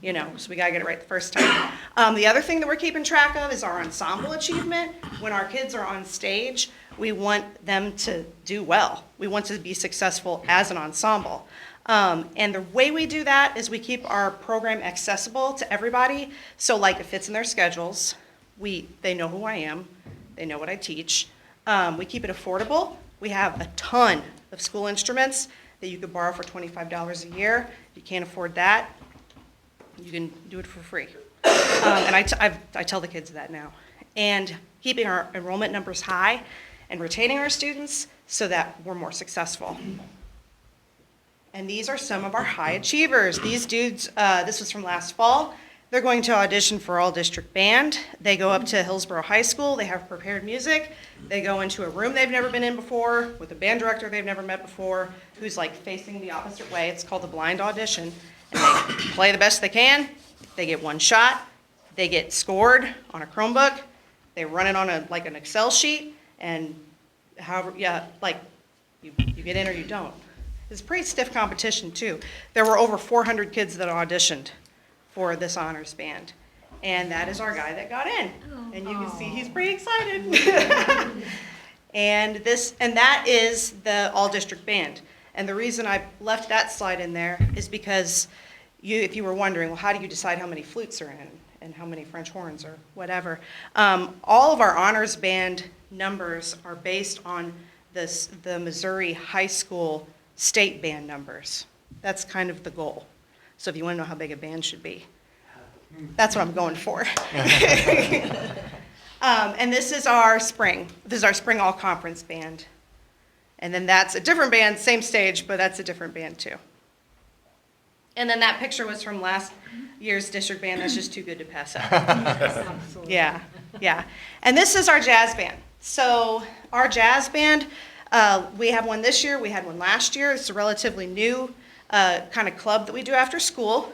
[SPEAKER 16] So we gotta get it right the first time. The other thing that we're keeping track of is our ensemble achievement. When our kids are on stage, we want them to do well. We want to be successful as an ensemble. And the way we do that is we keep our program accessible to everybody. So it fits in their schedules. They know who I am. They know what I teach. We keep it affordable. We have a ton of school instruments that you could borrow for $25 a year. If you can't afford that, you can do it for free. And I tell the kids that now. And keeping our enrollment numbers high and retaining our students so that we're more successful. And these are some of our high achievers. These dudes, this was from last fall. They're going to audition for all district band. They go up to Hillsborough High School. They have prepared music. They go into a room they've never been in before with a band director they've never met before who's facing the opposite way. It's called a blind audition. And they play the best they can. They get 1 shot. They get scored on a Chromebook. They run it on an Excel sheet. And you get in or you don't. It's pretty stiff competition too. There were over 400 kids that auditioned for this honors band. And that is our guy that got in. And you can see he's pretty excited. and that is the all district band. And the reason I left that slide in there is because if you were wondering, well, how do you decide how many flutes are in and how many French horns or whatever? All of our honors band numbers are based on the Missouri high school state band numbers. That's kind of the goal. So if you want to know how big a band should be, that's what I'm going for. And this is our spring. This is our spring all-conference band. And then that's a different band, same stage, but that's a different band too. And then that picture was from last year's district band, that's just too good to pass up. Yeah, yeah. And this is our jazz band. So our jazz band, we have one this year, we had one last year. It's a relatively new kind of club that we do after school.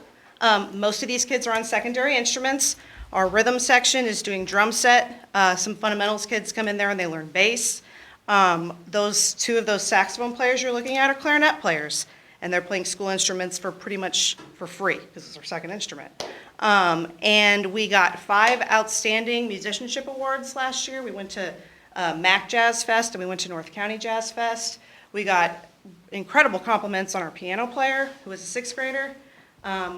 [SPEAKER 16] Most of these kids are on secondary instruments. Our rhythm section is doing drum set. Some fundamentals kids come in there and they learn bass. Those two of those saxophone players you're looking at are clarinet players, and they're playing school instruments for pretty much for free because it's our second instrument. And we got 5 outstanding musicianship awards last year. We went to MAC Jazz Fest and we went to North County Jazz Fest. We got incredible compliments on our piano player, who was a 6th grader.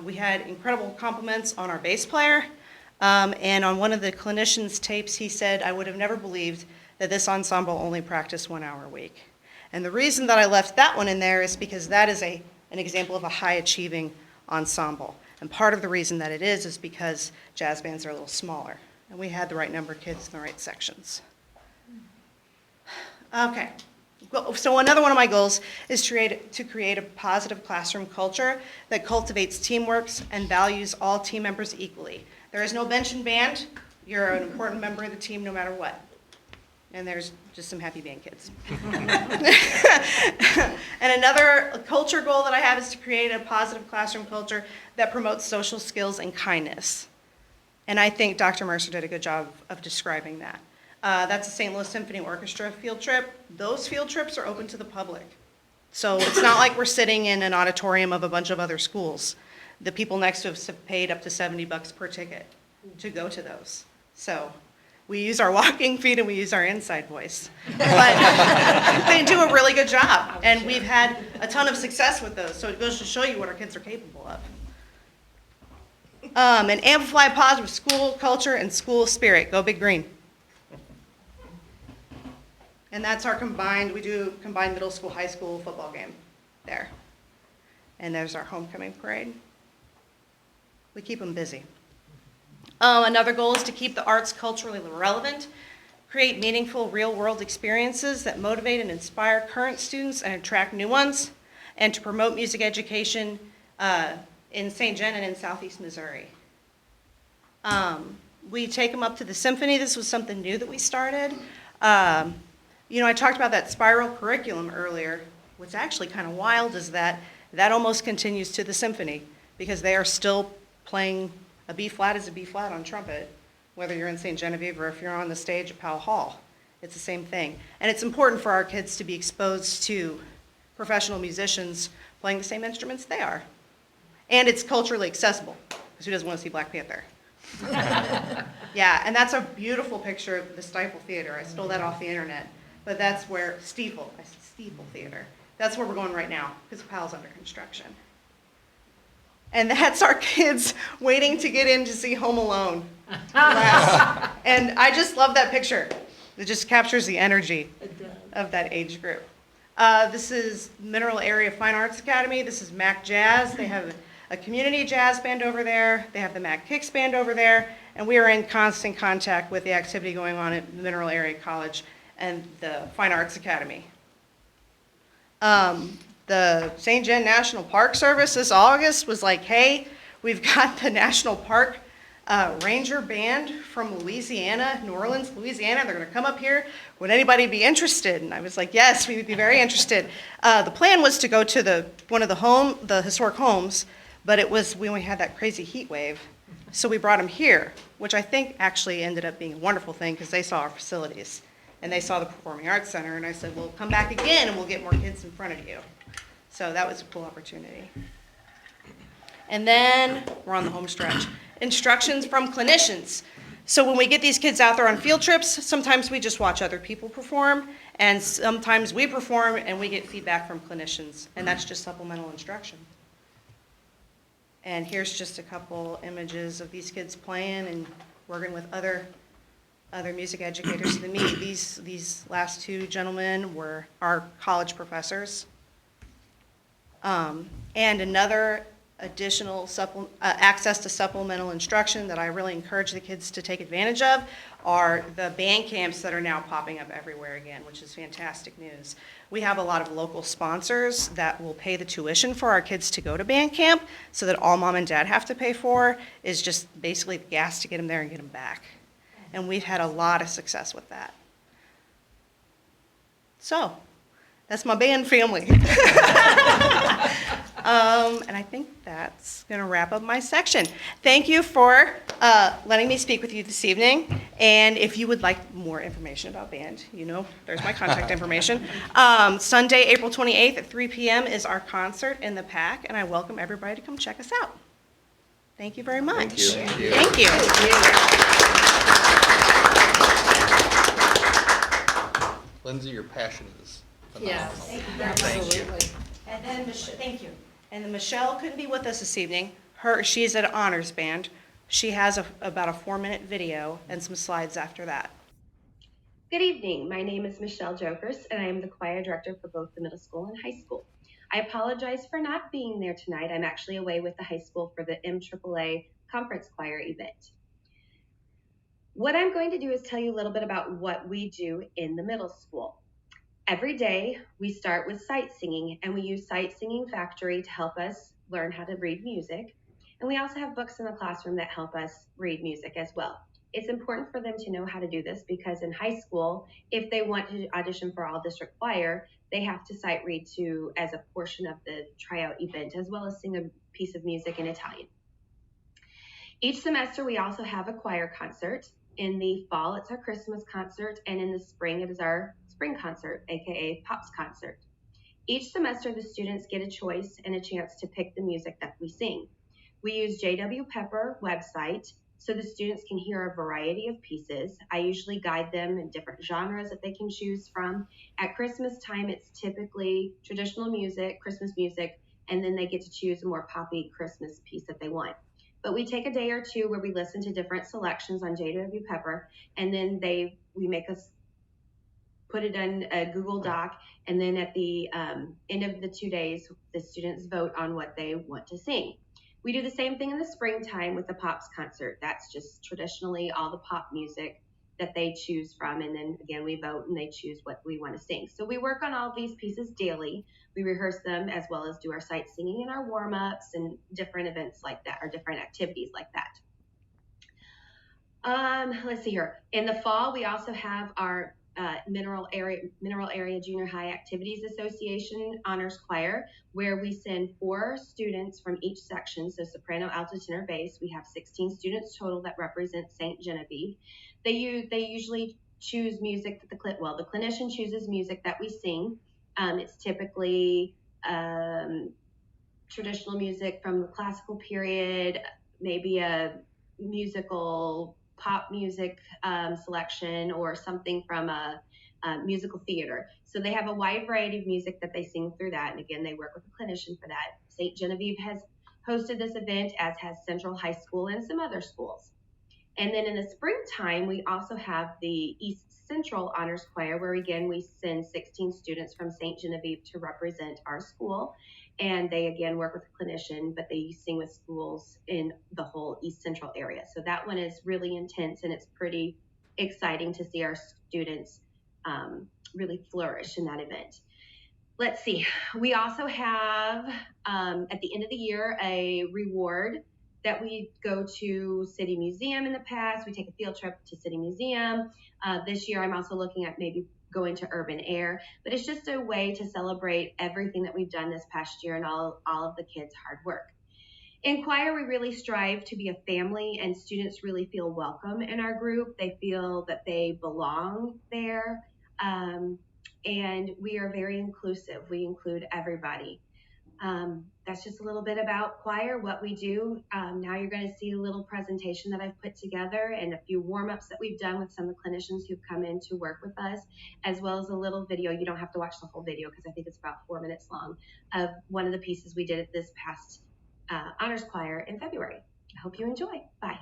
[SPEAKER 16] We had incredible compliments on our bass player. And on one of the clinicians' tapes, he said, "I would have never believed that this ensemble only practiced 1 hour a week." And the reason that I left that one in there is because that is an example of a high-achieving ensemble. And part of the reason that it is because jazz bands are a little smaller. And we had the right number of kids in the right sections. Okay. So another one of my goals is to create a positive classroom culture that cultivates teamwork and values all team members equally. There is no bench and band. You're an important member of the team no matter what. And there's just some happy band kids. And another culture goal that I have is to create a positive classroom culture that promotes social skills and kindness. And I think Dr. Mercer did a good job of describing that. That's the St. Louis Symphony Orchestra field trip. Those field trips are open to the public. So it's not like we're sitting in an auditorium of a bunch of other schools. The people next to us have paid up to $70 per ticket to go to those. So we use our walking feet and we use our inside voice. But they do a really good job. And we've had a ton of success with those. So it goes to show you what our kids are capable of. And amplify positive school culture and school spirit. Go Big Green. And that's our we do combined middle school, high school football game there. And there's our homecoming parade. We keep them busy. Another goal is to keep the arts culturally relevant, create meaningful real-world experiences that motivate and inspire current students and attract new ones, and to promote music education in St. John and in Southeast Missouri. We take them up to the symphony. This was something new that we started. You know, I talked about that spiral curriculum earlier. What's actually kind of wild is that almost continues to the symphony because they are still playing a B flat is a B flat on trumpet, whether you're in St. Genevieve or if you're on the stage at Powell Hall. It's the same thing. And it's important for our kids to be exposed to professional musicians playing the same instruments they are. And it's culturally accessible, because who doesn't want to see Black Panther? Yeah, and that's a beautiful picture of the Stifel Theater. I stole that off the internet. But that's where, Stiefel Theater. That's where we're going right now, because Powell's under construction. And that's our kids waiting to get in to see Home Alone. And I just love that picture. It just captures the energy of that age group. This is Mineral Area Fine Arts Academy. This is MAC Jazz. They have a community jazz band over there. They have the MAC Kicks band over there. And we are in constant contact with the activity going on at Mineral Area College and the Fine Arts Academy. The St. John National Park Service this August was like, hey, we've got the National Park Ranger Band from Louisiana, New Orleans, Louisiana. They're going to come up here. Would anybody be interested? And I was like, yes, we would be very interested. The plan was to go to one of the historic homes, but it was when we had that crazy heat wave. So we brought them here, which I think actually ended up being a wonderful thing because they saw our facilities and they saw the Performing Arts Center. And I said, well, come back again and we'll get more kids in front of you. So that was a cool opportunity. And then we're on the home stretch. Instructions from clinicians. So when we get these kids out there on field trips, sometimes we just watch other people perform, and sometimes we perform and we get feedback from clinicians, and that's just supplemental instruction. And here's just a couple images of these kids playing and working with other music educators than me. These last two gentlemen were our college professors. And another additional access to supplemental instruction that I really encourage the kids to take advantage of are the band camps that are now popping up everywhere again, which is fantastic news. We have a lot of local sponsors that will pay the tuition for our kids to go to band camp, so that all mom and dad have to pay for is just basically the gas to get them there and get them back. And we've had a lot of success with that. So, that's my band family. And I think that's going to wrap up my section. Thank you for letting me speak with you this evening. And if you would like more information about band, you know, there's my contact information. Sunday, April 28th at 3 p.m. is our concert in the PAC, and I welcome everybody to come check us out. Thank you very much.
[SPEAKER 1] Thank you.
[SPEAKER 16] Thank you.
[SPEAKER 1] Lindsay, your passion is phenomenal.
[SPEAKER 16] Yes, absolutely. And then, thank you. And then Michelle couldn't be with us this evening. She's at honors band. She has about a 4-minute video and some slides after that.
[SPEAKER 17] Good evening. My name is Michelle Jokers, and I am the choir director for both the middle school and high school. I apologize for not being there tonight. I'm actually away with the high school for the MAAA conference choir event. What I'm going to do is tell you a little bit about what we do in the middle school. Every day we start with sight singing, and we use Sight Singing Factory to help us learn how to read music. And we also have books in the classroom that help us read music as well. It's important for them to know how to do this because in high school, if they want to audition for all district choir, they have to sight read to as a portion of the tryout event, as well as sing a piece of music in Italian. Each semester we also have a choir concert. In the fall, it's our Christmas concert, and in the spring, it is our spring concert, aka Pops concert. Each semester, the students get a choice and a chance to pick the music that we sing. We use J.W. Pepper website so the students can hear a variety of pieces. I usually guide them in different genres that they can choose from. At Christmas time, it's typically traditional music, Christmas music, and then they get to choose a more poppy Christmas piece that they want. But we take a day or two where we listen to different selections on J.W. Pepper, and then we make us put it in a Google Doc, and then at the end of the 2 days, the students vote on what they want to sing. We do the same thing in the springtime with the Pops concert. That's just traditionally all the pop music that they choose from, and then again we vote and they choose what we want to sing. So we work on all of these pieces daily. We rehearse them as well as do our sight singing and our warm-ups and different events like that, or different activities like that. Let's see here. In the fall, we also have our Mineral Area Junior High Activities Association Honors Choir, where we send 4 students from each section, so soprano, alto, tenor, bass. We have 16 students total that represent St. Genevieve. They usually choose music that the clinician chooses music that we sing. It's typically traditional music from the classical period, maybe a musical pop music selection, or something from a musical theater. So they have a wide variety of music that they sing through that. And again, they work with a clinician for that. St. Genevieve has hosted this event, as has Central High School and some other schools. And then in the springtime, we also have the East Central Honors Choir, where again, we send 16 students from St. Genevieve to represent our school. And they again work with a clinician, but they sing with schools in the whole East Central area. So that one is really intense, and it's pretty exciting to see our students really flourish in that event. Let's see, we also have at the end of the year a reward that we go to City Museum. In the past, we take a field trip to City Museum. This year I'm also looking at maybe going to Urban Air, but it's just a way to celebrate everything that we've done this past year and all of the kids' hard work. In choir, we really strive to be a family, and students really feel welcome in our group. They feel that they belong there, and we are very inclusive. We include everybody. That's just a little bit about choir, what we do. Now you're going to see a little presentation that I've put together and a few warm-ups that we've done with some of the clinicians who've come in to work with us, as well as a little video. You don't have to watch the whole video because I think it's about 4 minutes long, of one of the pieces we did at this past honors choir in February. I hope you enjoy. Bye.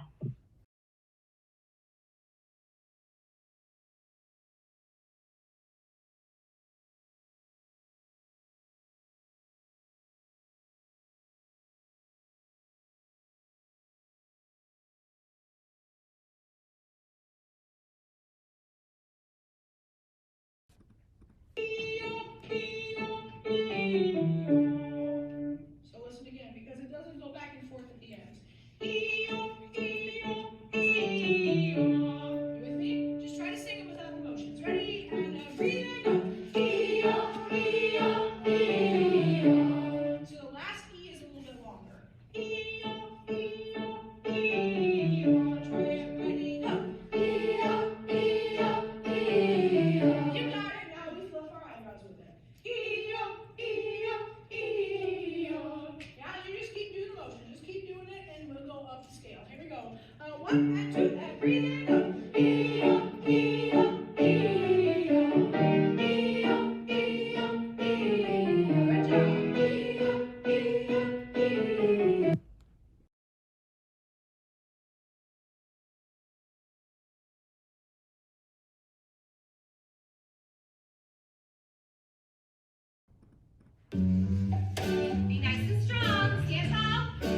[SPEAKER 18] Be nice and strong. Stand tall. 2,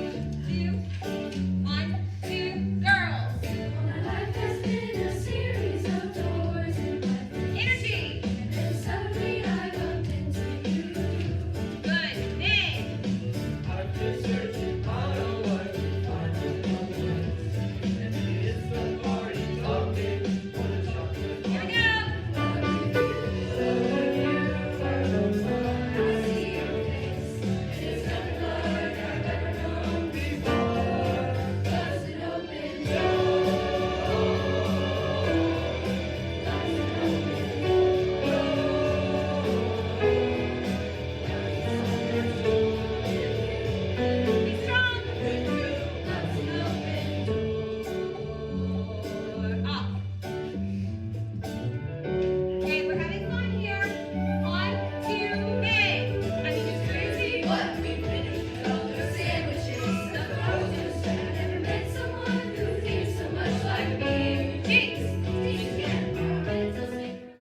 [SPEAKER 18] 1, 2, girls. My life has been a series of doors in my face. Energy. And then suddenly I bumped into you. Good. Nick. I've been searching all the way to find the one place. And it's the party talking for the chocolate. Here we go. Okay, we're having fun here. 1, 2, big. I mean, it's crazy. What we finished all the sandwiches. The roses. I never met someone who thinks so much like me. Jinx. You can't promise a secret.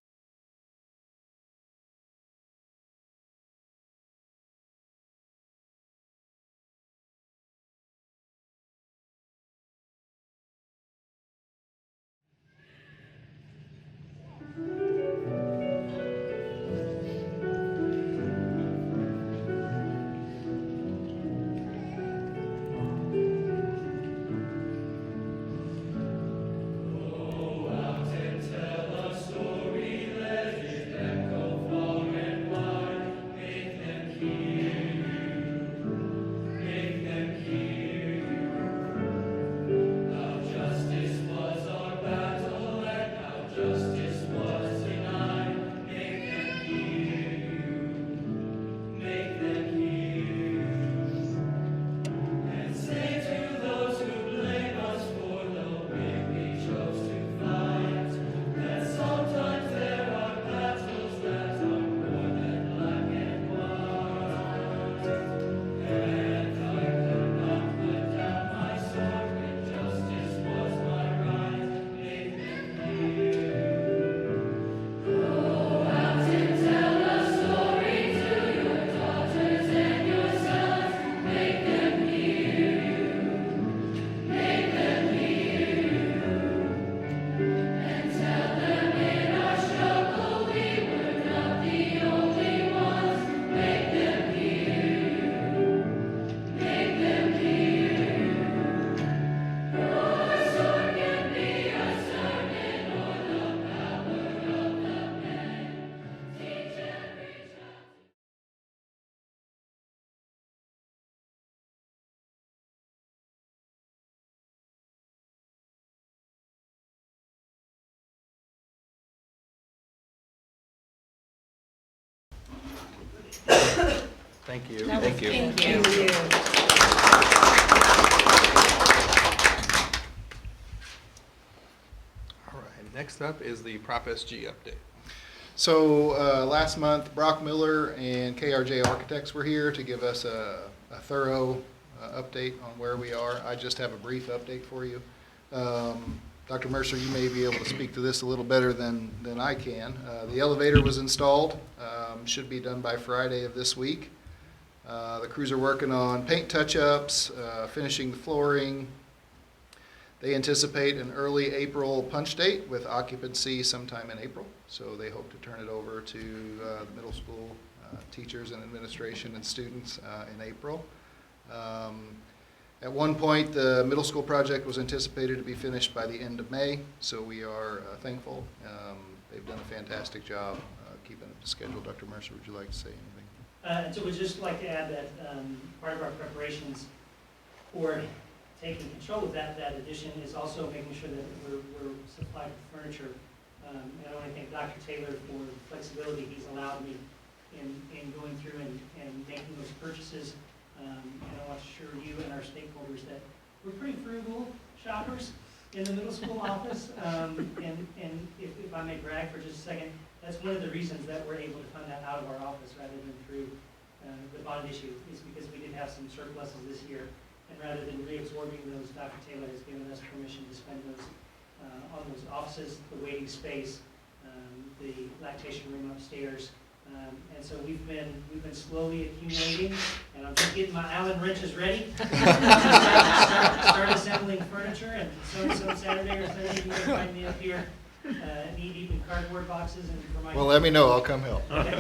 [SPEAKER 1] Thank you.
[SPEAKER 6] Thank you. Thank you.
[SPEAKER 1] All right, next up is the Prop SG update.
[SPEAKER 7] So last month, Brock Miller and KRJ Architects were here to give us a thorough update on where we are. I just have a brief update for you. Dr. Mercer, you may be able to speak to this a little better than I can. The elevator was installed, should be done by Friday of this week. The crews are working on paint touch-ups, finishing the flooring. They anticipate an early April punch date with occupancy sometime in April. So they hope to turn it over to the middle school teachers and administration and students in April. At one point, the middle school project was anticipated to be finished by the end of May, so we are thankful. They've done a fantastic job keeping it to schedule. Dr. Mercer, would you like to say anything?
[SPEAKER 11] So we'd just like to add that part of our preparations for taking control of that addition is also making sure that we're supplied with furniture. And I want to thank Dr. Taylor for the flexibility he's allowed me in going through and making those purchases. And I want to assure you and our stakeholders that we're pretty frugal shoppers in the middle school office. And if I may brag for just a second, that's one of the reasons that we're able to fund that out of our office rather than through the bond issue, is because we did have some surpluses this year. And rather than reabsorbing those, Dr. Taylor has given us permission to spend those on those offices, the waiting space, the lactation room upstairs, And so we've been slowly accumulating, and I'm just getting my Allen wrenches ready. Start assembling furniture, and so Saturday or Sunday, you can find me up here, knee-deep in cardboard boxes and for my.
[SPEAKER 7] Well, let me know, I'll come help.
[SPEAKER 11] Okay.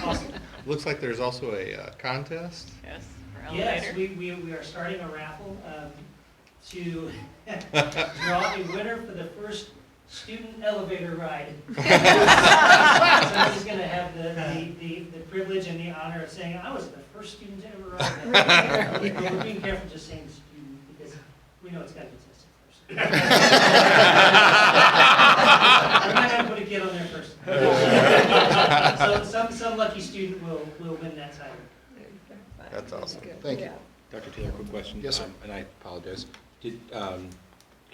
[SPEAKER 11] Awesome.
[SPEAKER 1] Looks like there's also a contest.
[SPEAKER 6] Yes, for
[SPEAKER 11] Yes,
[SPEAKER 6] elevator.
[SPEAKER 11] we are starting a raffle to draw a winner for the first student elevator ride. So I was going to have the privilege and the honor of saying I was the first student to ever ride that elevator. But we're being careful just saying student because we know it's got to be tested first. We're not going to put a kid on there first. So some lucky student will win that title.
[SPEAKER 1] That's awesome.
[SPEAKER 7] Thank you.
[SPEAKER 15] Dr. Taylor, quick question.
[SPEAKER 7] Yes, sir.
[SPEAKER 15] And I apologize. Can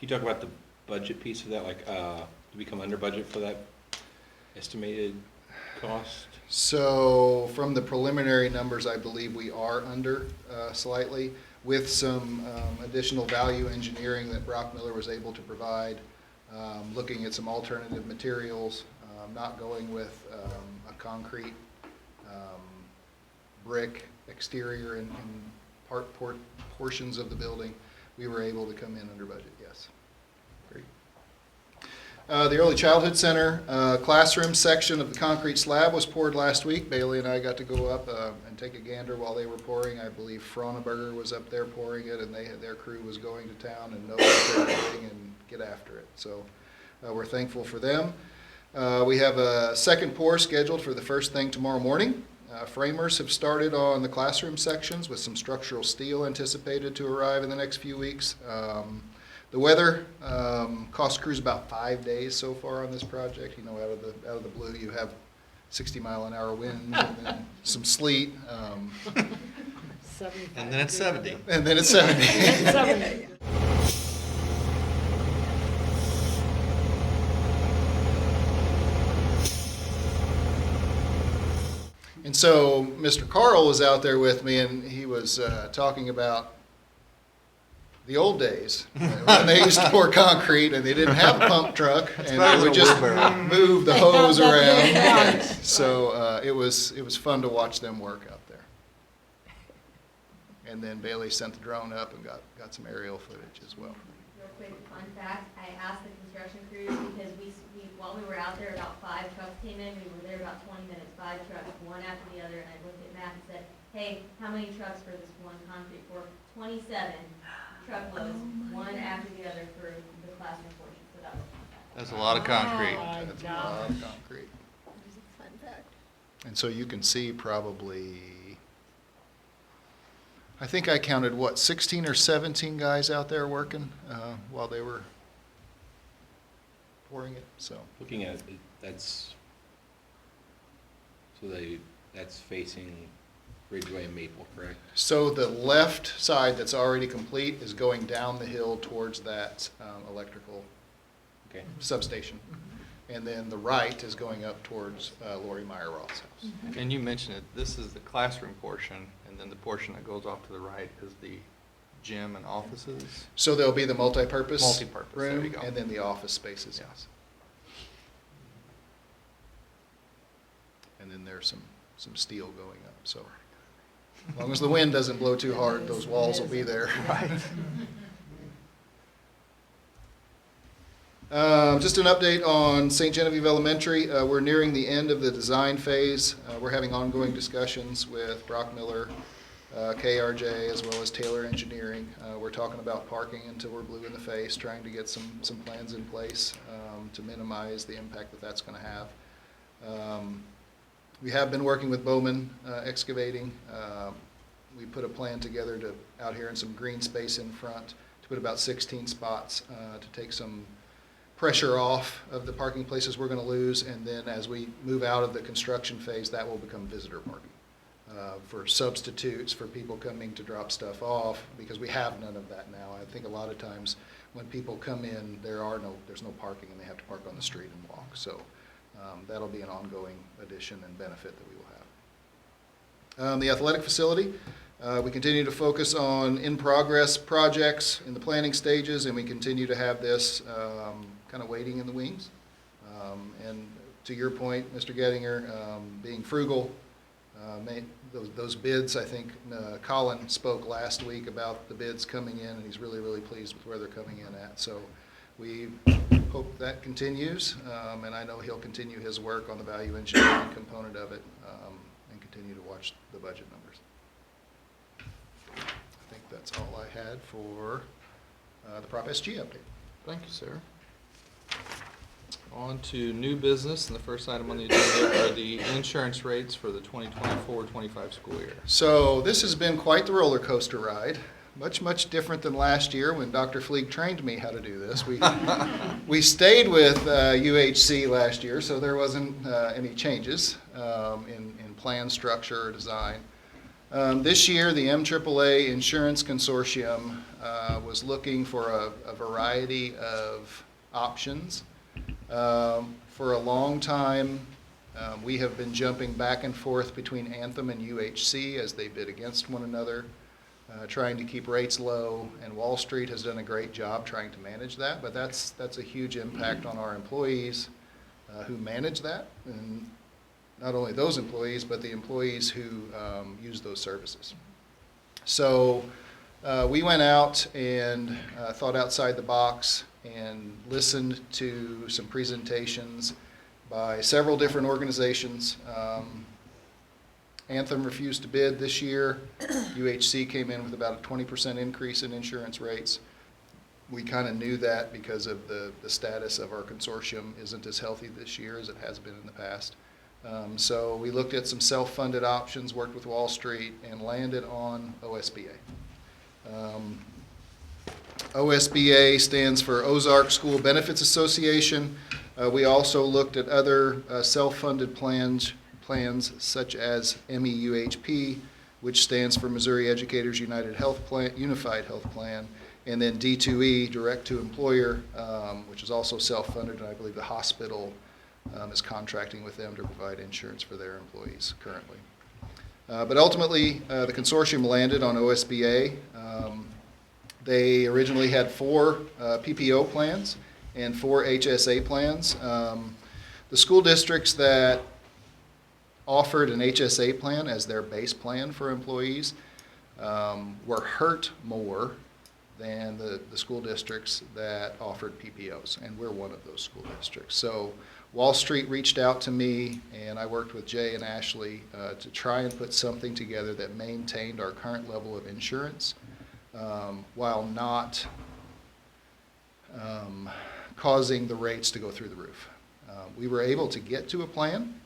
[SPEAKER 15] you talk about the budget piece of that? Like, did we come under budget for that estimated cost?
[SPEAKER 7] So from the preliminary numbers, I believe we are under slightly with some additional value engineering that Brock Miller was able to provide, looking at some alternative materials, not going with a concrete brick exterior and portions of the building. We were able to come in under budget, yes. Great. The Early Childhood Center classroom section of the concrete slab was poured last week. Bailey and I got to go up and take a gander while they were pouring. I believe Frauenberger was up there pouring it, and their crew was going to town and know what they're doing and get after it. So we're thankful for them. We have a second pour scheduled for the first thing tomorrow morning. Framers have started on the classroom sections with some structural steel anticipated to arrive in the next few weeks. The weather cost crews about 5 days so far on this project. You know, out of the blue, you have 60-mile-an-hour winds and then some sleet.
[SPEAKER 1] And then it's 70.
[SPEAKER 7] And then it's 70. And so Mr. Carl was out there with me, and he was talking about the old days when they used to pour concrete and they didn't have a pump truck and they would just move the hose around. So it was fun to watch them work out there. And then Bailey sent the drone up and got some aerial footage as well.
[SPEAKER 19] Real quick fun fact, I asked the construction crews because we while we were out there, about 5 trucks came in. We were there about 20 minutes, 5 trucks, one after the other, and I looked at Matt and said, hey, how many trucks for this one concrete pour? 27 truckloads, one after the other for the classroom portion, so that was fun fact.
[SPEAKER 1] That's a lot of concrete.
[SPEAKER 7] That's a lot of concrete.
[SPEAKER 19] Fun fact.
[SPEAKER 7] And so you can see probably, I think I counted, 16 or 17 guys out there working while they were pouring it, so.
[SPEAKER 15] Looking at it, that's facing Ridgeway and Maple, correct?
[SPEAKER 7] So the left side that's already complete is going down the hill towards that electrical substation. And then the right is going up towards Lori Meyer Roth's house.
[SPEAKER 1] And you mentioned it, this is the classroom portion, and then the portion that goes off to the right is the gym and offices.
[SPEAKER 7] So there'll be the multi-purpose
[SPEAKER 1] There you
[SPEAKER 7] room
[SPEAKER 1] go.
[SPEAKER 7] and then the office spaces, yes. And then there's some steel going up, so as long as the wind doesn't blow too hard, those walls will be there.
[SPEAKER 1] Right.
[SPEAKER 7] Just an update on St. Genevieve Elementary. We're nearing the end of the design phase. We're having ongoing discussions with Brock Miller, KRJ, as well as Taylor Engineering. We're talking about parking until we're blue in the face, trying to get some plans in place to minimize the impact that that's going to have. We have been working with Bowman Excavating. We put a plan together out here in some green space in front to put about 16 spots to take some pressure off of the parking places we're going to lose, and then as we move out of the construction phase, that will become visitor parking for substitutes for people coming to drop stuff off, because we have none of that now. I think a lot of times when people come in, there's no parking and they have to park on the street and walk. So that'll be an ongoing addition and benefit that we will have. The athletic facility, we continue to focus on in-progress projects in the planning stages, and we continue to have this kind of waiting in the wings. And to your point, Mr. Gettinger, being frugal, those bids, I think Colin spoke last week about the bids coming in, and he's really, really pleased with where they're coming in at. So we hope that continues, and I know he'll continue his work on the value engineering component of it, and continue to watch the budget numbers. I think that's all I had for the Prop SG update.
[SPEAKER 1] Thank you, sir. On to new business, and the first item on the agenda are the insurance rates for the 2024-25 school year.
[SPEAKER 7] So this has been quite the roller coaster ride. Much different than last year when Dr. Fleeg trained me how to do this. We stayed with UHC last year, so there wasn't any changes in plan structure or design. This year, the MAAA Insurance Consortium was looking for a variety of options. For a long time, we have been jumping back and forth between Anthem and UHC as they bid against one another, trying to keep rates low, and Wall Street has done a great job trying to manage that, but that's a huge impact on our employees who manage that, and not only those employees, but the employees who use those services. So we went out and thought outside the box and listened to some presentations by several different organizations. Anthem refused to bid this year. UHC came in with about a 20% increase in insurance rates. We kind of knew that because of the status of our consortium isn't as healthy this year as it has been in the past. So we looked at some self-funded options, worked with Wall Street, and landed on OSBA. OSBA stands for Ozark School Benefits Association. We also looked at other self-funded plans such as MEUHP, which stands for Missouri Educators Unified Health Plan, and then D2E, Direct to Employer, which is also self-funded, and I believe the hospital is contracting with them to provide insurance for their employees currently. But ultimately, the consortium landed on OSBA. They originally had 4 PPO plans and 4 HSA plans. The school districts that offered an HSA plan as their base plan for employees were hurt more than the school districts that offered PPOs, and we're one of those school districts. So Wall Street reached out to me, and I worked with Jay and Ashley to try and put something together that maintained our current level of insurance while not causing the rates to go through the roof. We were able to get to a plan.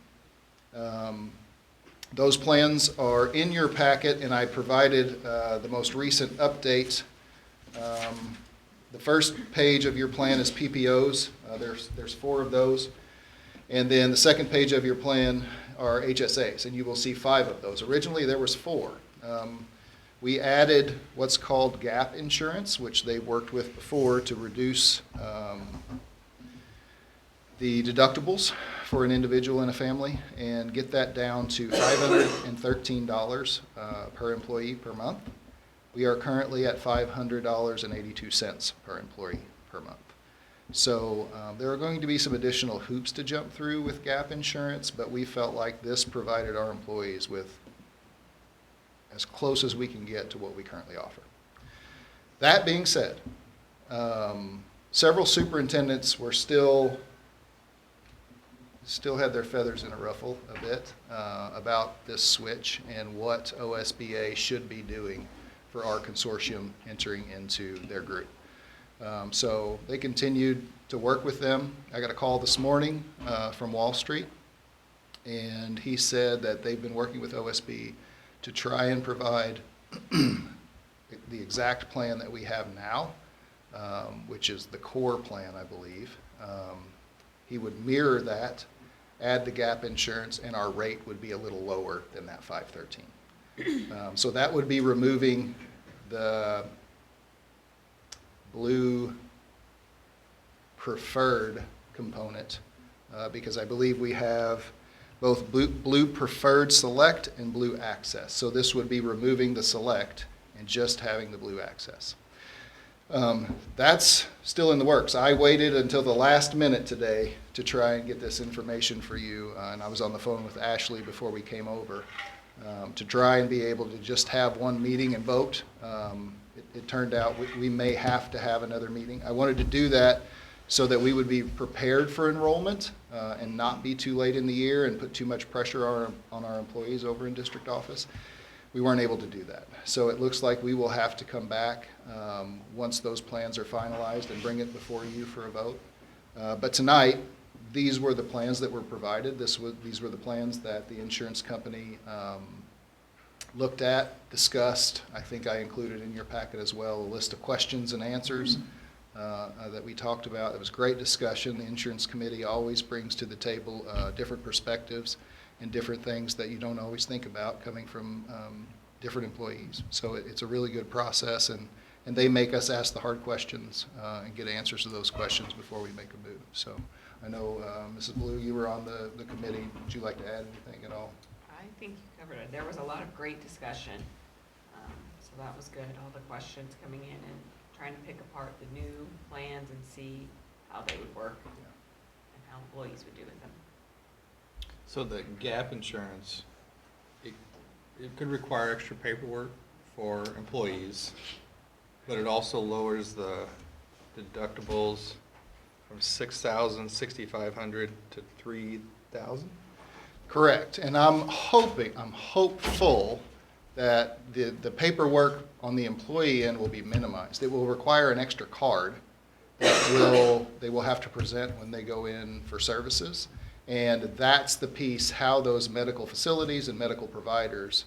[SPEAKER 7] Those plans are in your packet, and I provided the most recent update. The first page of your plan is PPOs. There's 4 of those. And then the second page of your plan are HSAs, and you will see 5 of those. Originally, there was 4. We added what's called gap insurance, which they worked with before to reduce the deductibles for an individual in a family and get that down to $513 per employee per month. We are currently at $500.82 per employee per month. So there are going to be some additional hoops to jump through with gap insurance, but we felt like this provided our employees with as close as we can get to what we currently offer. That being said, several superintendents were still had their feathers in a ruffle a bit about this switch and what OSBA should be doing for our consortium entering into their group. So they continued to work with them. I got a call this morning from Wall Street, and he said that they've been working with OSB to try and provide the exact plan that we have now, which is the core plan, I believe. He would mirror that, add the gap insurance, and our rate would be a little lower than that $513. So that would be removing the Blue Preferred component because I believe we have both Blue Preferred Select and Blue Access. So this would be removing the Select and just having the Blue Access. That's still in the works. I waited until the last minute today to try and get this information for you, and I was on the phone with Ashley before we came over to try and be able to just have one meeting and vote. It turned out we may have to have another meeting. I wanted to do that so that we would be prepared for enrollment and not be too late in the year and put too much pressure on our employees over in district office. We weren't able to do that. So it looks like we will have to come back once those plans are finalized and bring it before you for a vote. But tonight, these were the plans that were provided. These were the plans that the insurance company looked at, discussed. I think I included in your packet as well a list of questions and answers that we talked about. It was great discussion. The insurance committee always brings to the table different perspectives and different things that you don't always think about coming from different employees. So it's a really good process, and they make us ask the hard questions and get answers to those questions before we make a move. So I know, Mrs. Blue, you were on the committee. Would you like to add anything at all?
[SPEAKER 6] I think you covered it. There was a lot of great discussion. So that was good, all the questions coming in and trying to pick apart the new plans and see how they would work and how employees would do with them.
[SPEAKER 1] So the gap insurance, it could require extra paperwork for employees, but it also lowers the deductibles from $6,000, $6,500 to $3,000?
[SPEAKER 7] Correct. And I'm hopeful that the paperwork on the employee end will be minimized. It will require an extra card that they will have to present when they go in for services. And that's the piece, how those medical facilities and medical providers,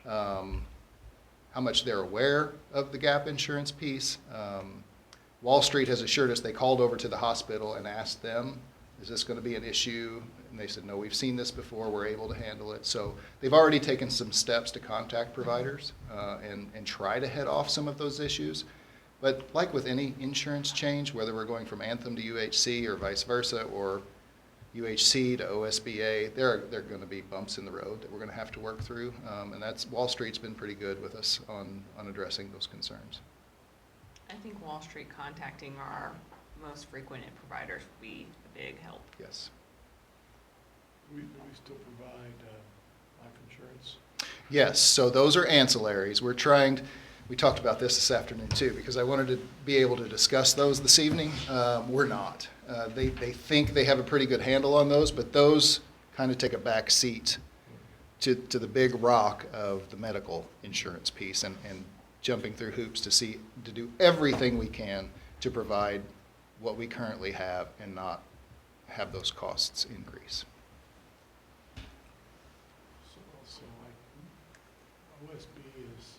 [SPEAKER 7] how much they're aware of the gap insurance piece. Wall Street has assured us they called over to the hospital and asked them, is this going to be an issue? And they said, no, we've seen this before, we're able to handle it. So they've already taken some steps to contact providers and try to head off some of those issues. But like with any insurance change, whether we're going from Anthem to UHC or vice versa, or UHC to OSBA, there are going to be bumps in the road that we're going to have to work through. And that's, Wall Street's been pretty good with us on addressing those concerns.
[SPEAKER 6] I think Wall Street contacting our most frequent providers would be a big help.
[SPEAKER 7] Yes.
[SPEAKER 20] Do we still provide life insurance?
[SPEAKER 7] Yes, so those are ancillaries. We talked about this afternoon too, because I wanted to be able to discuss those this evening. We're not. They think they have a pretty good handle on those, but those kind of take a back seat to the big rock of the medical insurance piece and jumping through hoops to do everything we can to provide what we currently have and not have those costs increase.
[SPEAKER 20] So like OSB is,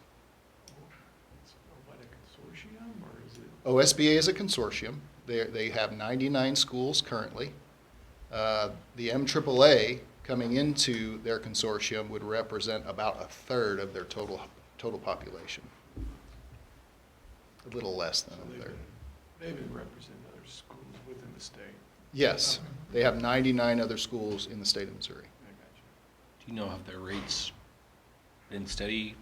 [SPEAKER 20] it's what, a consortium, or is it?
[SPEAKER 7] OSBA is a consortium. They have 99 schools currently. The MAAA coming into their consortium would represent about a third of their total population. A little less than a third.
[SPEAKER 20] They even represent other schools within the state.
[SPEAKER 7] Yes, they have 99 other schools in the state of Missouri.
[SPEAKER 15] Do you know if their rates been steady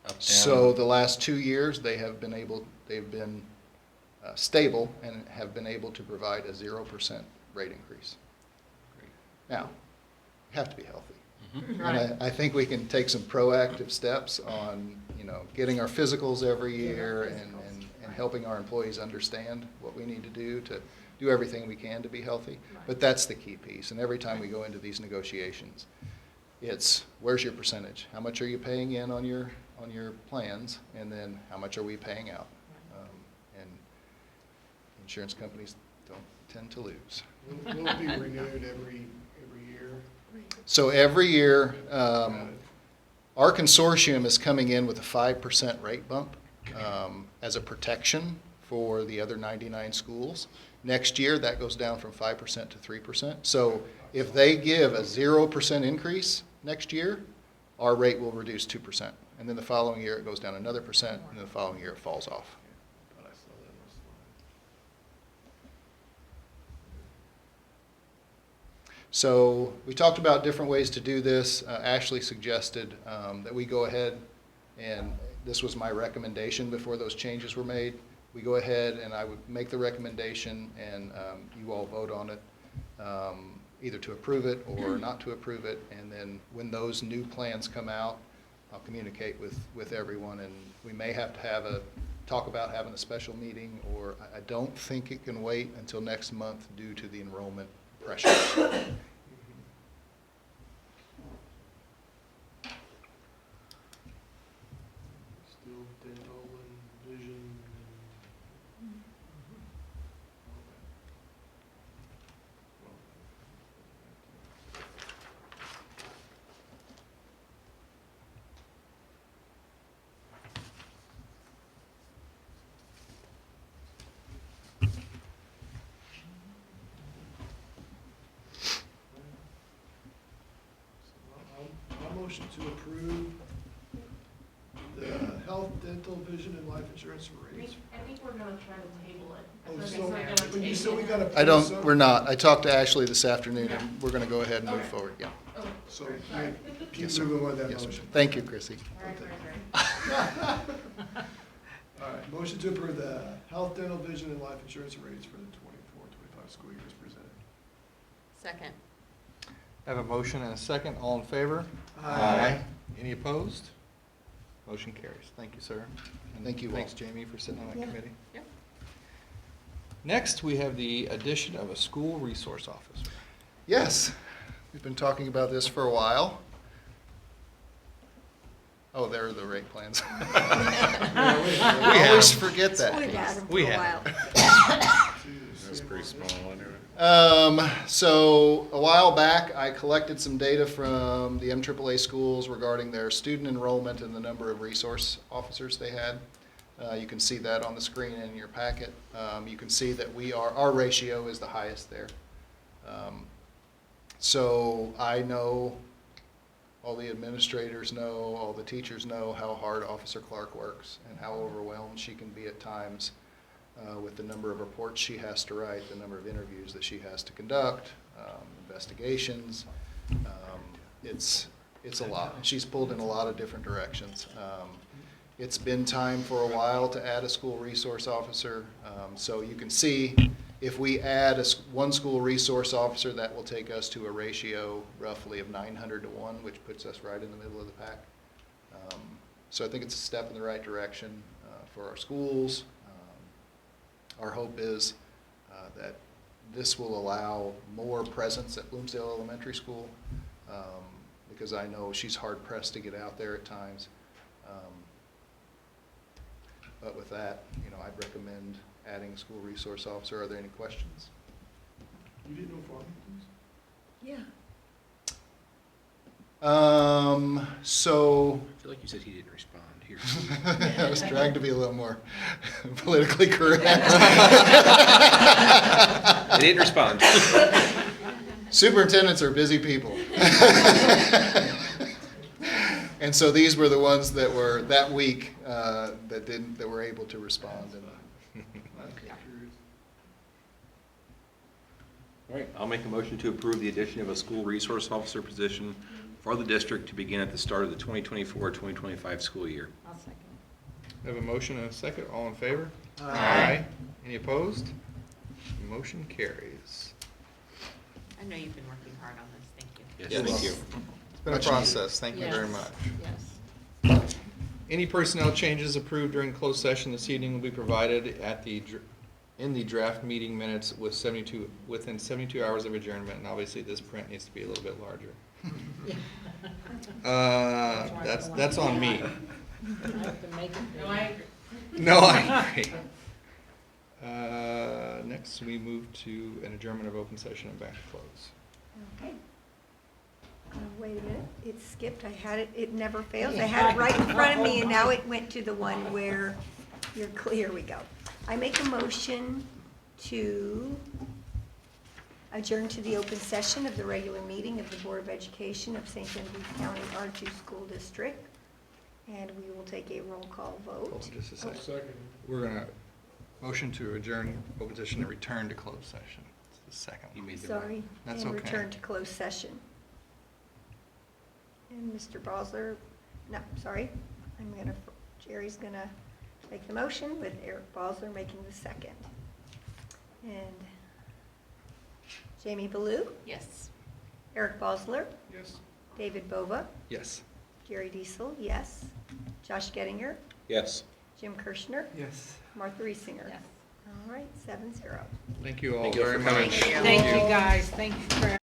[SPEAKER 15] up, down?
[SPEAKER 7] So the last 2 years, they've been stable and have been able to provide a 0% rate increase.
[SPEAKER 15] Great.
[SPEAKER 7] Now, you have to be healthy.
[SPEAKER 15] Mm-hmm.
[SPEAKER 7] And I think we can take some proactive steps on, getting our physicals every year and helping our employees understand what we need to do everything we can to be healthy. But that's the key piece. And every time we go into these negotiations, it's where's your percentage? How much are you paying in on your plans? And then how much are we paying out? And insurance companies don't tend to lose.
[SPEAKER 20] Will it be renewed every year?
[SPEAKER 7] So every year, our consortium is coming in with a 5% rate bump as a protection for the other 99 schools. Next year, that goes down from 5% to 3%. So if they give a 0% increase next year, our rate will reduce 2%. And then the following year, it goes down another percent, and then the following year, it falls off. So we talked about different ways to do this. Ashley suggested that we go ahead and this was my recommendation before those changes were made. We go ahead and I would make the recommendation and you all vote on it, either to approve it or not to approve it. And then when those new plans come out, I'll communicate with everyone, and we may have to talk about having a special meeting, or I don't think it can wait until next month due to the enrollment pressure.
[SPEAKER 20] Still dental and vision and. I motion to approve the health, dental, vision, and life insurance rates.
[SPEAKER 10] I think we're gonna try to table it.
[SPEAKER 20] Oh, so, but you said we gotta.
[SPEAKER 7] I don't, we're not. I talked to Ashley this afternoon, and we're going to go ahead and move forward, yeah.
[SPEAKER 20] So, keep
[SPEAKER 7] Yes, sir.
[SPEAKER 20] moving with that
[SPEAKER 7] Yes, sir.
[SPEAKER 20] motion.
[SPEAKER 7] Thank you, Chrissy.
[SPEAKER 20] All right, motion to approve the health, dental, vision, and life insurance rates for the 24-25 school year is presented.
[SPEAKER 6] Second.
[SPEAKER 1] I have a motion and a second. All in favor?
[SPEAKER 20] Aye.
[SPEAKER 1] Any opposed? Motion carries. Thank you, sir. And
[SPEAKER 7] Thank you all.
[SPEAKER 1] Thanks, Jamie, for sitting on that
[SPEAKER 6] Yeah.
[SPEAKER 1] committee.
[SPEAKER 6] Yep.
[SPEAKER 1] Next, we have the addition of a school resource officer.
[SPEAKER 7] Yes, we've been talking about this for a while. Oh, there are the rate plans. I always forget that.
[SPEAKER 2] We've had them for
[SPEAKER 1] We
[SPEAKER 2] a
[SPEAKER 1] have.
[SPEAKER 2] while.
[SPEAKER 8] That's pretty small, anyway.
[SPEAKER 7] So a while back, I collected some data from the MAAA schools regarding their student enrollment and the number of resource officers they had. You can see that on the screen in your packet. You can see that our ratio is the highest there. So I know, all the administrators know, all the teachers know how hard Officer Clark works and how overwhelmed she can be at times with the number of reports she has to write, the number of interviews that she has to conduct, investigations. It's a lot. And she's pulled in a lot of different directions. It's been time for a while to add a school resource officer. So you can see if we add one school resource officer, that will take us to a ratio roughly of 900 to 1, which puts us right in the middle of the pack. So I think it's a step in the right direction for our schools. Our hope is that this will allow more presence at Bloomsdale Elementary School, because I know she's hard pressed to get out there at times. But with that, I'd recommend adding a school resource officer. Are there any questions?
[SPEAKER 20] You didn't know farming, please?
[SPEAKER 2] Yeah.
[SPEAKER 7] So.
[SPEAKER 15] I feel like you said he didn't respond here.
[SPEAKER 7] I was trying to be a little more politically correct.
[SPEAKER 15] He didn't respond.
[SPEAKER 7] Superintendents are busy people. And so these were the ones that were that week that were able to respond.
[SPEAKER 15] All right, I'll make a motion to approve the addition of a school resource officer position for the district to begin at the start of the 2024-2025 school year.
[SPEAKER 6] I'll second.
[SPEAKER 1] I have a motion and a second. All in favor?
[SPEAKER 20] Aye.
[SPEAKER 1] Any opposed? Motion carries.
[SPEAKER 6] I know you've been working hard on this, thank you.
[SPEAKER 15] Yes, thank you.
[SPEAKER 1] It's been a
[SPEAKER 7] Much needed.
[SPEAKER 1] process. Thank you very
[SPEAKER 6] Yes.
[SPEAKER 1] much.
[SPEAKER 6] Yes.
[SPEAKER 1] Any personnel changes approved during closed session this evening will be provided in the draft meeting minutes within 72 hours of adjournment, and obviously this print needs to be a little bit larger. That's on me. No, I agree. Next, we move to an adjournment of open session and back to close.
[SPEAKER 2] Okay. Wait a minute, it skipped. I had it, it never fails. I had it right in front of me and now it went to the one where you're clear. Here we go. I make a motion to adjourn to the open session of the regular meeting of the Board of Education of St. Genevieve County R2 School District. And we will take a roll call
[SPEAKER 1] Hold
[SPEAKER 2] vote.
[SPEAKER 1] on just a
[SPEAKER 20] I'll
[SPEAKER 1] second.
[SPEAKER 20] second.
[SPEAKER 1] We're gonna motion to adjourn open session and return to closed session. It's the second.
[SPEAKER 15] You made the
[SPEAKER 2] Sorry,
[SPEAKER 1] That's
[SPEAKER 2] and
[SPEAKER 1] okay.
[SPEAKER 2] return to closed session. And Mr. Bosler, no, sorry, I'm gonna
[SPEAKER 21] Jerry's gonna make the motion with Eric Balsler making the second. And Jamie Baloo,
[SPEAKER 6] Yes.
[SPEAKER 21] Eric Balsler,
[SPEAKER 20] Yes.
[SPEAKER 21] David Bova,
[SPEAKER 1] Yes.
[SPEAKER 21] Jerry Diesel, yes. Josh Gettinger,
[SPEAKER 15] Yes.
[SPEAKER 21] Jim Kirschner,
[SPEAKER 1] Yes.
[SPEAKER 21] Martha Reesinger.
[SPEAKER 14] Yes.
[SPEAKER 21] All right, 7-0.
[SPEAKER 1] Thank you all
[SPEAKER 15] Thank you
[SPEAKER 1] very
[SPEAKER 15] for coming.
[SPEAKER 1] much.
[SPEAKER 6] Thank you.
[SPEAKER 14] Thank you, guys. Thank you for